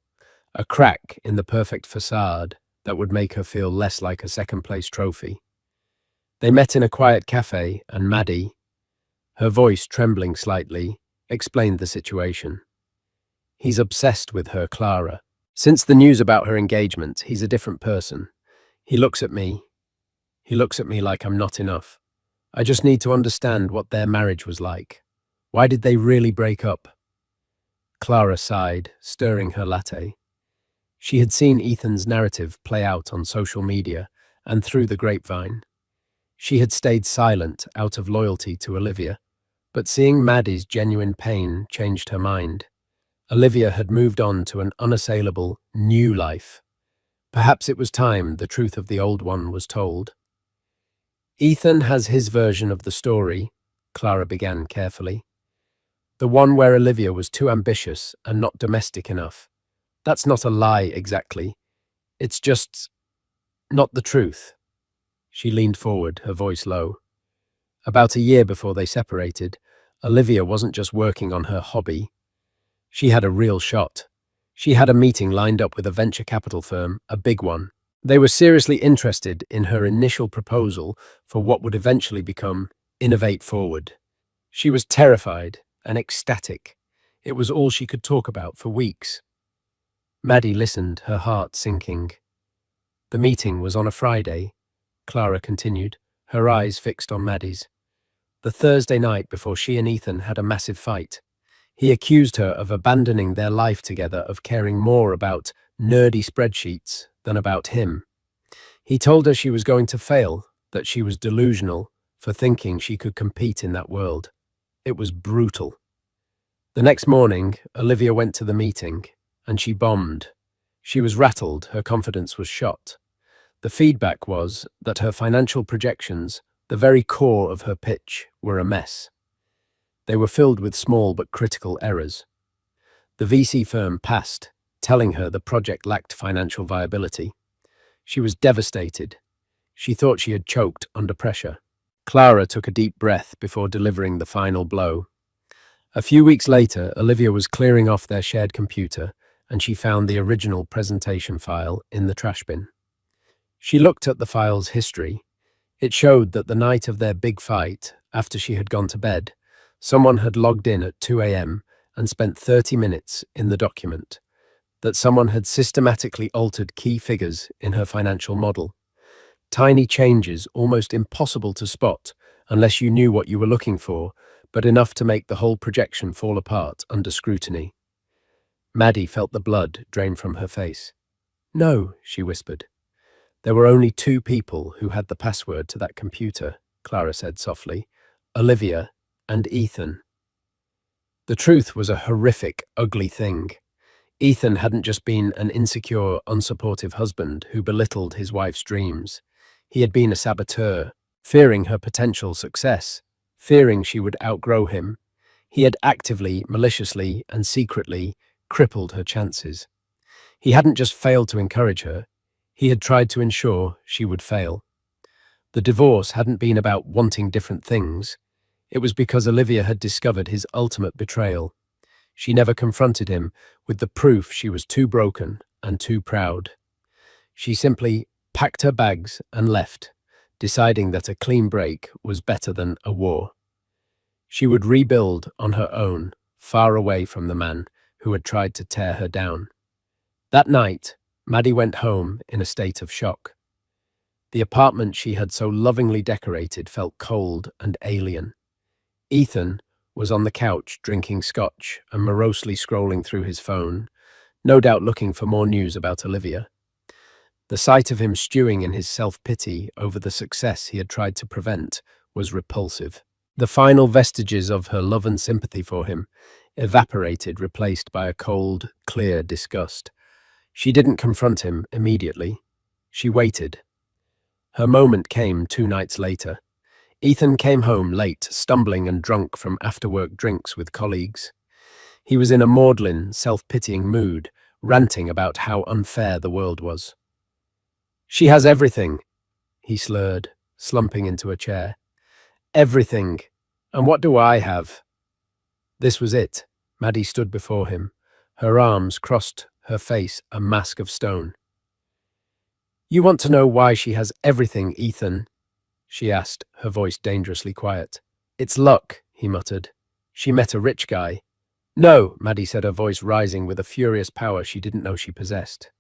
a crack in the perfect facade that would make her feel less like a second-place trophy. They met in a quiet cafe, and Maddie, her voice trembling slightly, explained the situation. He's obsessed with her, Clara. Since the news about her engagement, he's a different person. He looks at me like I'm not enough. I just need to understand what their marriage was like. Why did they really break up? Clara sighed, stirring her latte. She had seen Ethan's narrative play out on social media and through the grapevine. She had stayed silent out of loyalty to Olivia, But seeing Maddie's genuine pain changed her mind. Olivia had moved on to an unassailable, new life. Perhaps it was time the truth of the old one was told. Ethan has his version of the story, Clara began carefully. The one where Olivia was too ambitious and not domestic enough. That's not a lie exactly. It's just not the truth. She leaned forward, her voice low. About a year before they separated, Olivia wasn't just working on her hobby. She had a real shot. She had a meeting lined up with a venture capital firm, a big one. They were seriously interested in her initial proposal for what would eventually become Innovate Forward. She was terrified and ecstatic. It was all she could talk about for weeks. Maddie listened, her heart sinking. The meeting was on a Friday, Clara continued, her eyes fixed on Maddie's. The Thursday night before she and Ethan had a massive fight. He accused her of abandoning their life together, of caring more about nerdy spreadsheets than about him. He told her she was going to fail, that she was delusional for thinking she could compete in that world. It was brutal. The next morning, Olivia went to the meeting, and she bombed. She was rattled, her confidence was shot. The feedback was that her financial projections, the very core of her pitch, were a mess. They were filled with small but critical errors. The VC firm passed, telling her the project lacked financial viability. She was devastated. She thought she had choked under pressure. Clara took a deep breath before delivering the final blow. A few weeks later, Olivia was clearing off their shared computer, and she found the original presentation file in the trash bin. She looked at the file's history. It showed that the night of their big fight, after she had gone to bed, someone had logged in at 2 a.m. and spent 30 minutes in the document, that someone had systematically altered key figures in her financial model. Tiny changes, almost impossible to spot unless you knew what you were looking for, but enough to make the whole projection fall apart under scrutiny. Maddie felt the blood drain from her face. "No," she whispered. "There were only two people who had the password to that computer," Clara said softly. "Olivia and Ethan." The truth was a horrific, ugly thing. Ethan hadn't just been an insecure, unsupportive husband who belittled his wife's dreams. He had been a saboteur, fearing her potential success, fearing she would outgrow him. He had actively, maliciously, and secretly crippled her chances. He hadn't just failed to encourage her, he had tried to ensure she would fail. The divorce hadn't been about wanting different things. It was because Olivia had discovered his ultimate betrayal. She never confronted him with the proof she was too broken and too proud. She simply packed her bags and left, deciding that a clean break was better than a war. She would rebuild on her own, far away from the man who had tried to tear her down. That night, Maddie went home in a state of shock. The apartment she had so lovingly decorated felt cold and alien. Ethan was on the couch drinking scotch and morosely scrolling through his phone, no doubt looking for more news about Olivia. The sight of him stewing in his self-pity over the success he had tried to prevent was repulsive. The final vestiges of her love and sympathy for him evaporated, replaced by a cold, clear disgust. She didn't confront him immediately. She waited. Her moment came 2 nights later. Ethan came home late, stumbling and drunk from after-work drinks with colleagues. He was in a maudlin, self-pitying mood, ranting about how unfair the world was. "She has everything," he slurred, slumping into a chair. "Everything. And what do I have?" This was it. Maddie stood before him, her arms crossed, her face a mask of stone. "You want to know why she has everything, Ethan?" she asked, her voice dangerously quiet. "It's luck," he muttered. "She met a rich guy." "No," Maddie said, her voice rising with a furious power she didn't know she possessed.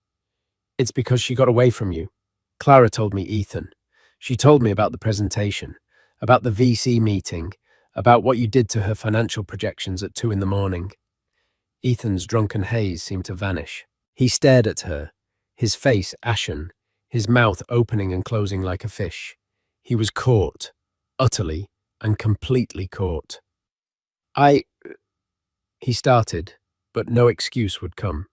"It's because she got away from you. Clara told me, Ethan. She told me about the presentation, about the VC meeting, about what you did to her financial projections at 2 in the morning." Ethan's drunken haze seemed to vanish. He stared at her, his face ashen, his mouth opening and closing like a fish. He was caught, utterly and completely caught. I, he started, but no excuse would come.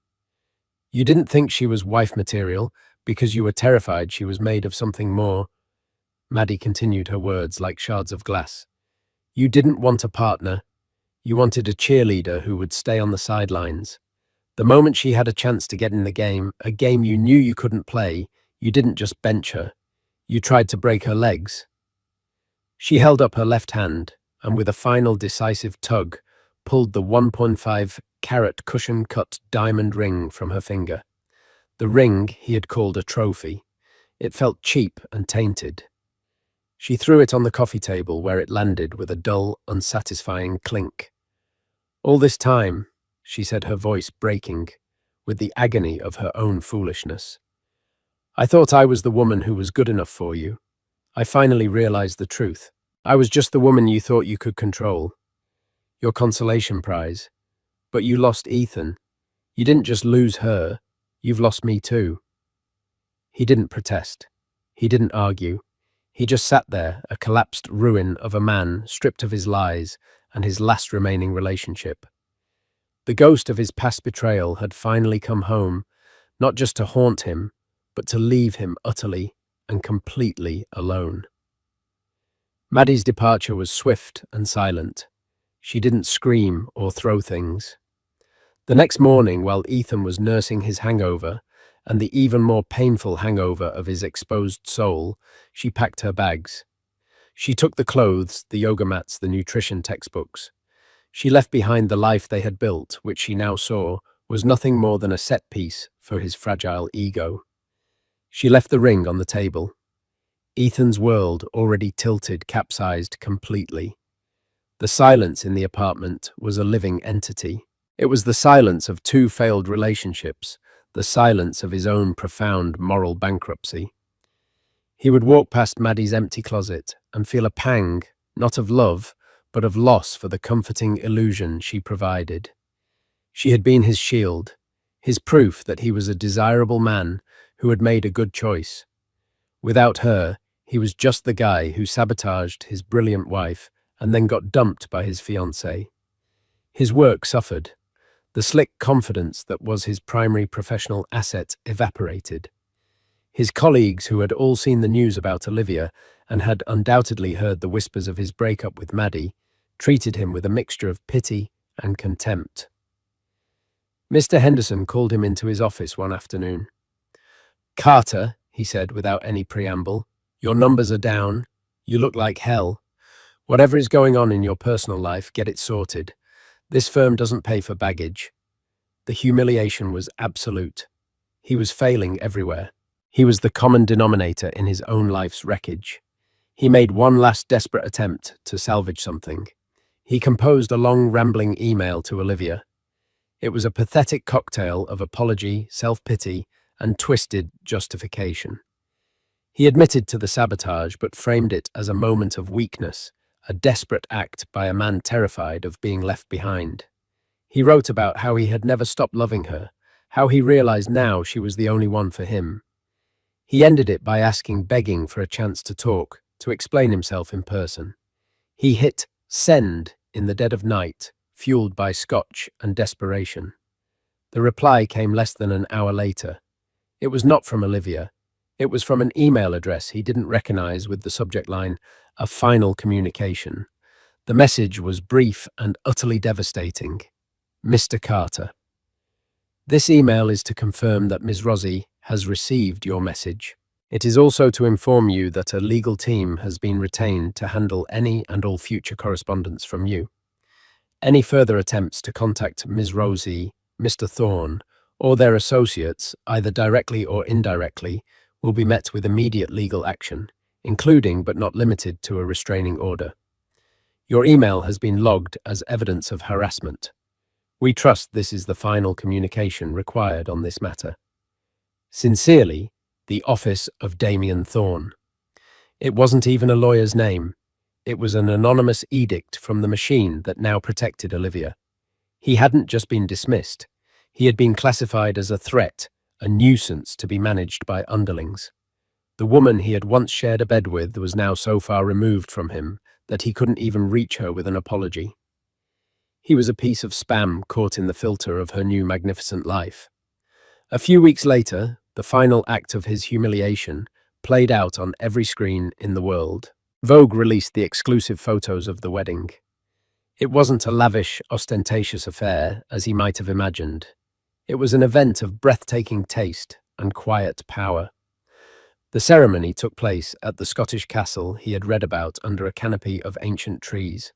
You didn't think she was wife material because you were terrified she was made of something more. Maddie continued her words like shards of glass. You didn't want a partner. You wanted a cheerleader who would stay on the sidelines. The moment she had a chance to get in the game, a game you knew you couldn't play, you didn't just bench her. You tried to break her legs. She held up her left hand and with a final decisive tug, pulled the 1.5-carat cushion-cut diamond ring from her finger. The ring he had called a trophy. It felt cheap and tainted. She threw it on the coffee table where it landed with a dull, unsatisfying clink. All this time, she said, her voice breaking, with the agony of her own foolishness. I thought I was the woman who was good enough for you. I finally realized the truth. I was just the woman you thought you could control. Your consolation prize. But you lost Ethan. You didn't just lose her, you've lost me too. He didn't protest. He didn't argue. He just sat there, a collapsed ruin of a man stripped of his lies and his last remaining relationship. The ghost of his past betrayal had finally come home, not just to haunt him, but to leave him utterly and completely alone. Maddie's departure was swift and silent. She didn't scream or throw things. The next morning, while Ethan was nursing his hangover, and the even more painful hangover of his exposed soul, she packed her bags. She took the clothes, the yoga mats, the nutrition textbooks. She left behind the life they had built, which she now saw was nothing more than a set piece for his fragile ego. She left the ring on the table. Ethan's world, already tilted, capsized completely. The silence in the apartment was a living entity. It was the silence of two failed relationships, the silence of his own profound moral bankruptcy. He would walk past Maddie's empty closet and feel a pang, not of love, but of loss for the comforting illusion she provided. She had been his shield, his proof that he was a desirable man who had made a good choice. Without her, he was just the guy who sabotaged his brilliant wife and then got dumped by his fiancée. His work suffered. The slick confidence that was his primary professional asset evaporated. His colleagues, who had all seen the news about Olivia and had undoubtedly heard the whispers of his breakup with Maddie, treated him with a mixture of pity and contempt. Mr. Henderson called him into his office one afternoon. "Carter," he said without any preamble, "your numbers are down. You look like hell. Whatever is going on in your personal life, get it sorted. This firm doesn't pay for baggage." The humiliation was absolute. He was failing everywhere. He was the common denominator in his own life's wreckage. He made one last desperate attempt to salvage something. He composed a long, rambling email to Olivia. It was a pathetic cocktail of apology, self-pity, and twisted justification. He admitted to the sabotage, but framed it as a moment of weakness, a desperate act by a man terrified of being left behind. He wrote about how he had never stopped loving her, how he realized now she was the only one for him. He ended it by begging for a chance to talk, to explain himself in person. He hit send in the dead of night, fueled by scotch and desperation. The reply came less than an hour later. It was not from Olivia. It was from an email address he didn't recognize with the subject line, "A final communication." The message was brief and utterly devastating. "Mr. Carter, this email is to confirm that Ms. Rossi has received your message. It is also to inform you that a legal team has been retained to handle any and all future correspondence from you. Any further attempts to contact Ms. Rossi, Mr. Thorne, or their associates, either directly or indirectly, will be met with immediate legal action, including but not limited to a restraining order. Your email has been logged as evidence of harassment. We trust this is the final communication required on this matter. Sincerely, the Office of Damien Thorne." It wasn't even a lawyer's name. It was an anonymous edict from the machine that now protected Olivia. He hadn't just been dismissed. He had been classified as a threat, a nuisance to be managed by underlings. The woman he had once shared a bed with was now so far removed from him that he couldn't even reach her with an apology. He was a piece of spam caught in the filter of her new magnificent life. A few weeks later, the final act of his humiliation played out on every screen in the world. Vogue released the exclusive photos of the wedding. It wasn't a lavish, ostentatious affair, as he might have imagined. It was an event of breathtaking taste and quiet power. The ceremony took place at the Scottish castle he had read about under a canopy of ancient trees.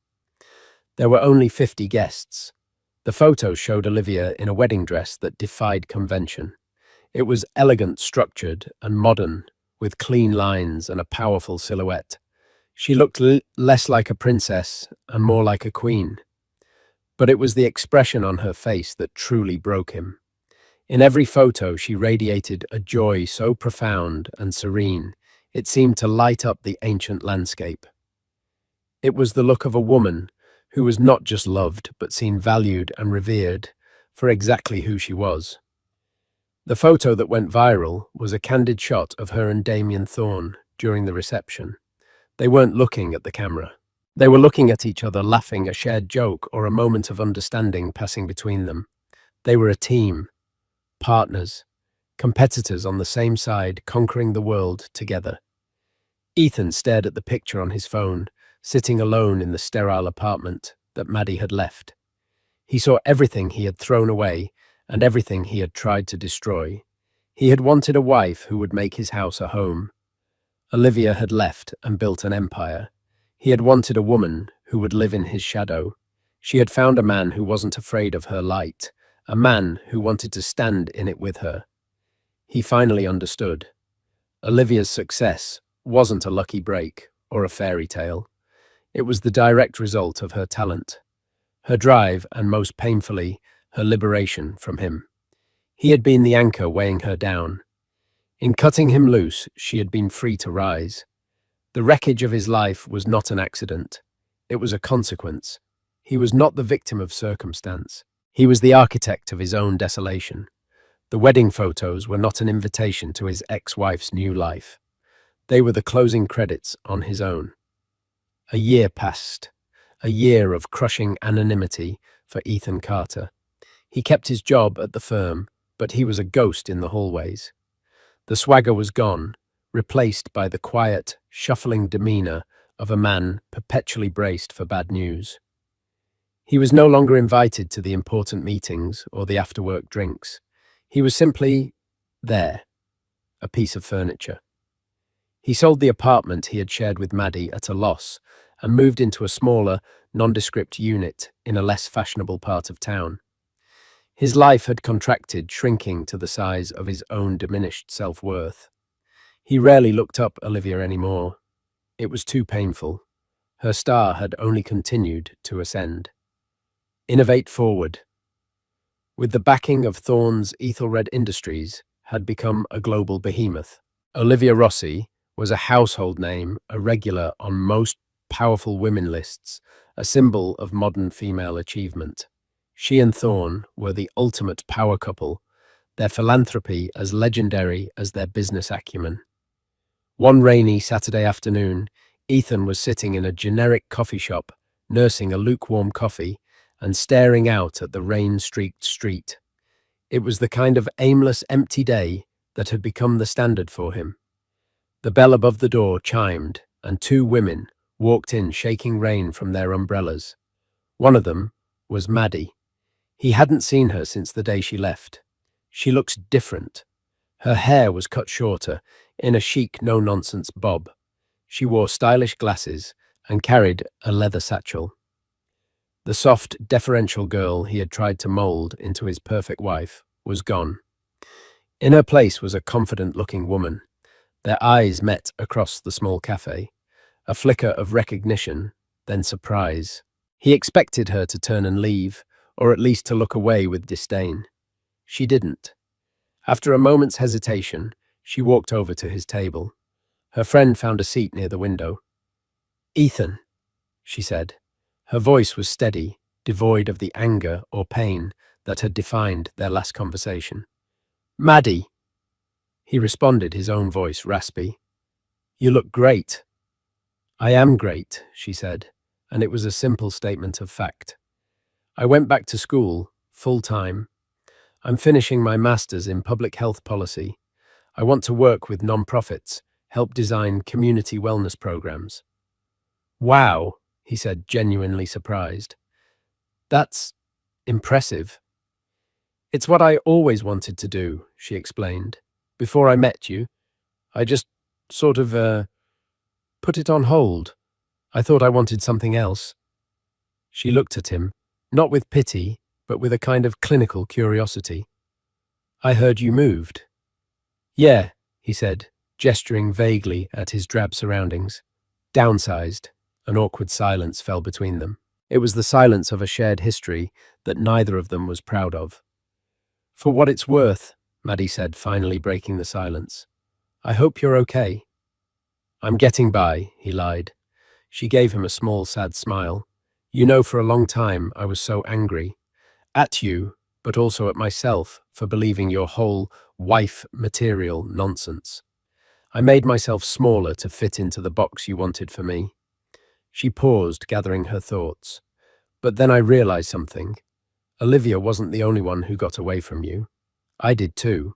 There were only 50 guests. The photos showed Olivia in a wedding dress that defied convention. It was elegant, structured, and modern, with clean lines and a powerful silhouette. She looked less like a princess and more like a queen. But it was the expression on her face that truly broke him. In every photo, she radiated a joy so profound and serene, it seemed to light up the ancient landscape. It was the look of a woman who was not just loved, but seen valued and revered for exactly who she was. The photo that went viral was a candid shot of her and Damien Thorne during the reception. They weren't looking at the camera. They were looking at each other, laughing, a shared joke or a moment of understanding passing between them. They were a team, partners, competitors on the same side, conquering the world together. Ethan stared at the picture on his phone, sitting alone in the sterile apartment that Maddie had left. He saw everything he had thrown away and everything he had tried to destroy. He had wanted a wife who would make his house a home. Olivia had left and built an empire. He had wanted a woman who would live in his shadow. She had found a man who wasn't afraid of her light, a man who wanted to stand in it with her. He finally understood. Olivia's success wasn't a lucky break or a fairy tale. It was the direct result of her talent, her drive, and most painfully, her liberation from him. He had been the anchor weighing her down. In cutting him loose, she had been free to rise. The wreckage of his life was not an accident. It was a consequence. He was not the victim of circumstance. He was the architect of his own desolation. The wedding photos were not an invitation to his ex-wife's new life. They were the closing credits on his own. A year passed, a year of crushing anonymity for Ethan Carter. He kept his job at the firm, but he was a ghost in the hallways. The swagger was gone, replaced by the quiet, shuffling demeanor of a man perpetually braced for bad news. He was no longer invited to the important meetings or the after-work drinks. He was simply there, a piece of furniture. He sold the apartment he had shared with Maddie at a loss and moved into a smaller, nondescript unit in a less fashionable part of town. His life had contracted, shrinking to the size of his own diminished self-worth. He rarely looked up Olivia anymore. It was too painful. Her star had only continued to ascend. Innovate Forward, with the backing of Thorne's Ethelred Industries, had become a global behemoth. Olivia Rossi was a household name, a regular on most powerful women lists, a symbol of modern female achievement. She and Thorne were the ultimate power couple, their philanthropy as legendary as their business acumen. One rainy Saturday afternoon, Ethan was sitting in a generic coffee shop, nursing a lukewarm coffee and staring out at the rain-streaked street. It was the kind of aimless, empty day that had become the standard for him. The bell above the door chimed, and two women walked in, shaking rain from their umbrellas. One of them was Maddie. He hadn't seen her since the day she left. She looked different. Her hair was cut shorter, in a chic, no-nonsense bob. She wore stylish glasses and carried a leather satchel. The soft, deferential girl he had tried to mold into his perfect wife was gone. In her place was a confident-looking woman. Their eyes met across the small cafe. A flicker of recognition, then surprise. He expected her to turn and leave, or at least to look away with disdain. She didn't. After a moment's hesitation, she walked over to his table. Her friend found a seat near the window. "Ethan," she said. Her voice was steady, devoid of the anger or pain that had defined their last conversation. "Maddie," he responded, his own voice raspy. "You look great." "I am great," she said, and it was a simple statement of fact. I went back to school, full-time. I'm finishing my master's in public health policy. I want to work with non-profits, help design community wellness programs. Wow, he said, genuinely surprised. That's impressive. It's what I always wanted to do, she explained. Before I met you, I just sort of, put it on hold. I thought I wanted something else. She looked at him, not with pity, but with a kind of clinical curiosity. I heard you moved. Yeah, he said, gesturing vaguely at his drab surroundings. Downsized. An awkward silence fell between them. It was the silence of a shared history that neither of them was proud of. For what it's worth, Maddie said, finally breaking the silence. I hope you're okay. I'm getting by, he lied. She gave him a small, sad smile. You know, for a long time I was so angry. At you, but also at myself for believing your whole wife material nonsense. I made myself smaller to fit into the box you wanted for me. She paused, gathering her thoughts. But then I realized something. Olivia wasn't the only one who got away from you. I did too.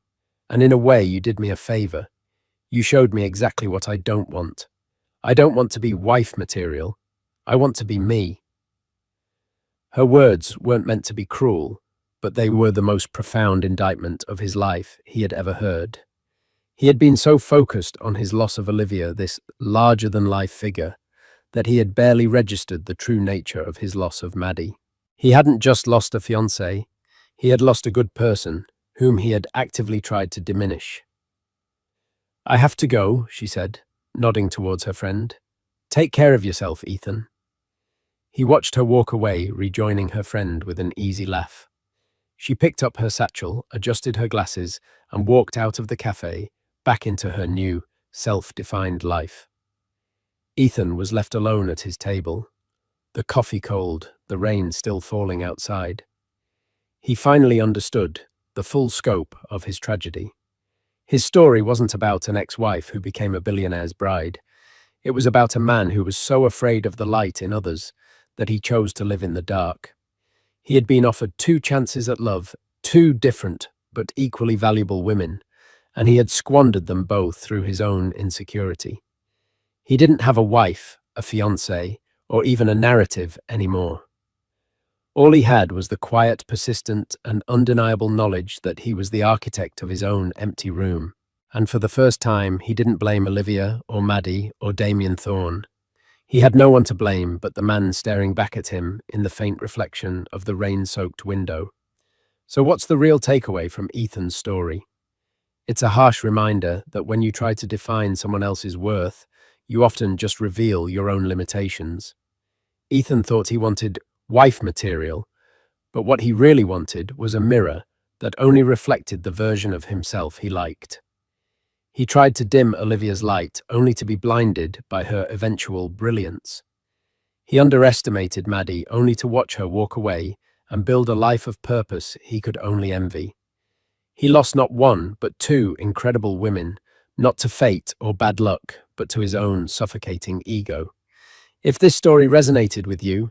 And in a way, you did me a favor. You showed me exactly what I don't want. I don't want to be wife material. I want to be me. Her words weren't meant to be cruel, but they were the most profound indictment of his life he had ever heard. He had been so focused on his loss of Olivia, this larger-than-life figure, that he had barely registered the true nature of his loss of Maddie. He hadn't just lost a fiancée, he had lost a good person, whom he had actively tried to diminish. I have to go, she said, nodding towards her friend. Take care of yourself, Ethan. He watched her walk away, rejoining her friend with an easy laugh. She picked up her satchel, adjusted her glasses, and walked out of the cafe, back into her new, self-defined life. Ethan was left alone at his table, the coffee cold, the rain still falling outside. He finally understood the full scope of his tragedy. His story wasn't about an ex-wife who became a billionaire's bride. It was about a man who was so afraid of the light in others that he chose to live in the dark. He had been offered 2 chances at love, 2 different but equally valuable women, and he had squandered them both through his own insecurity. He didn't have a wife, a fiancée, or even a narrative anymore. All he had was the quiet, persistent, and undeniable knowledge that he was the architect of his own empty room. And for the first time, he didn't blame Olivia, or Maddie, or Damien Thorne. He had no one to blame but the man staring back at him in the faint reflection of the rain-soaked window. So what's the real takeaway from Ethan's story? It's a harsh reminder that when you try to define someone else's worth, you often just reveal your own limitations. Ethan thought he wanted wife material, but what he really wanted was a mirror that only reflected the version of himself he liked. He tried to dim Olivia's light, only to be blinded by her eventual brilliance. He underestimated Maddie, only to watch her walk away and build a life of purpose he could only envy. He lost not 1, but 2 incredible women, not to fate or bad luck, but to his own suffocating ego. If this story resonated with you,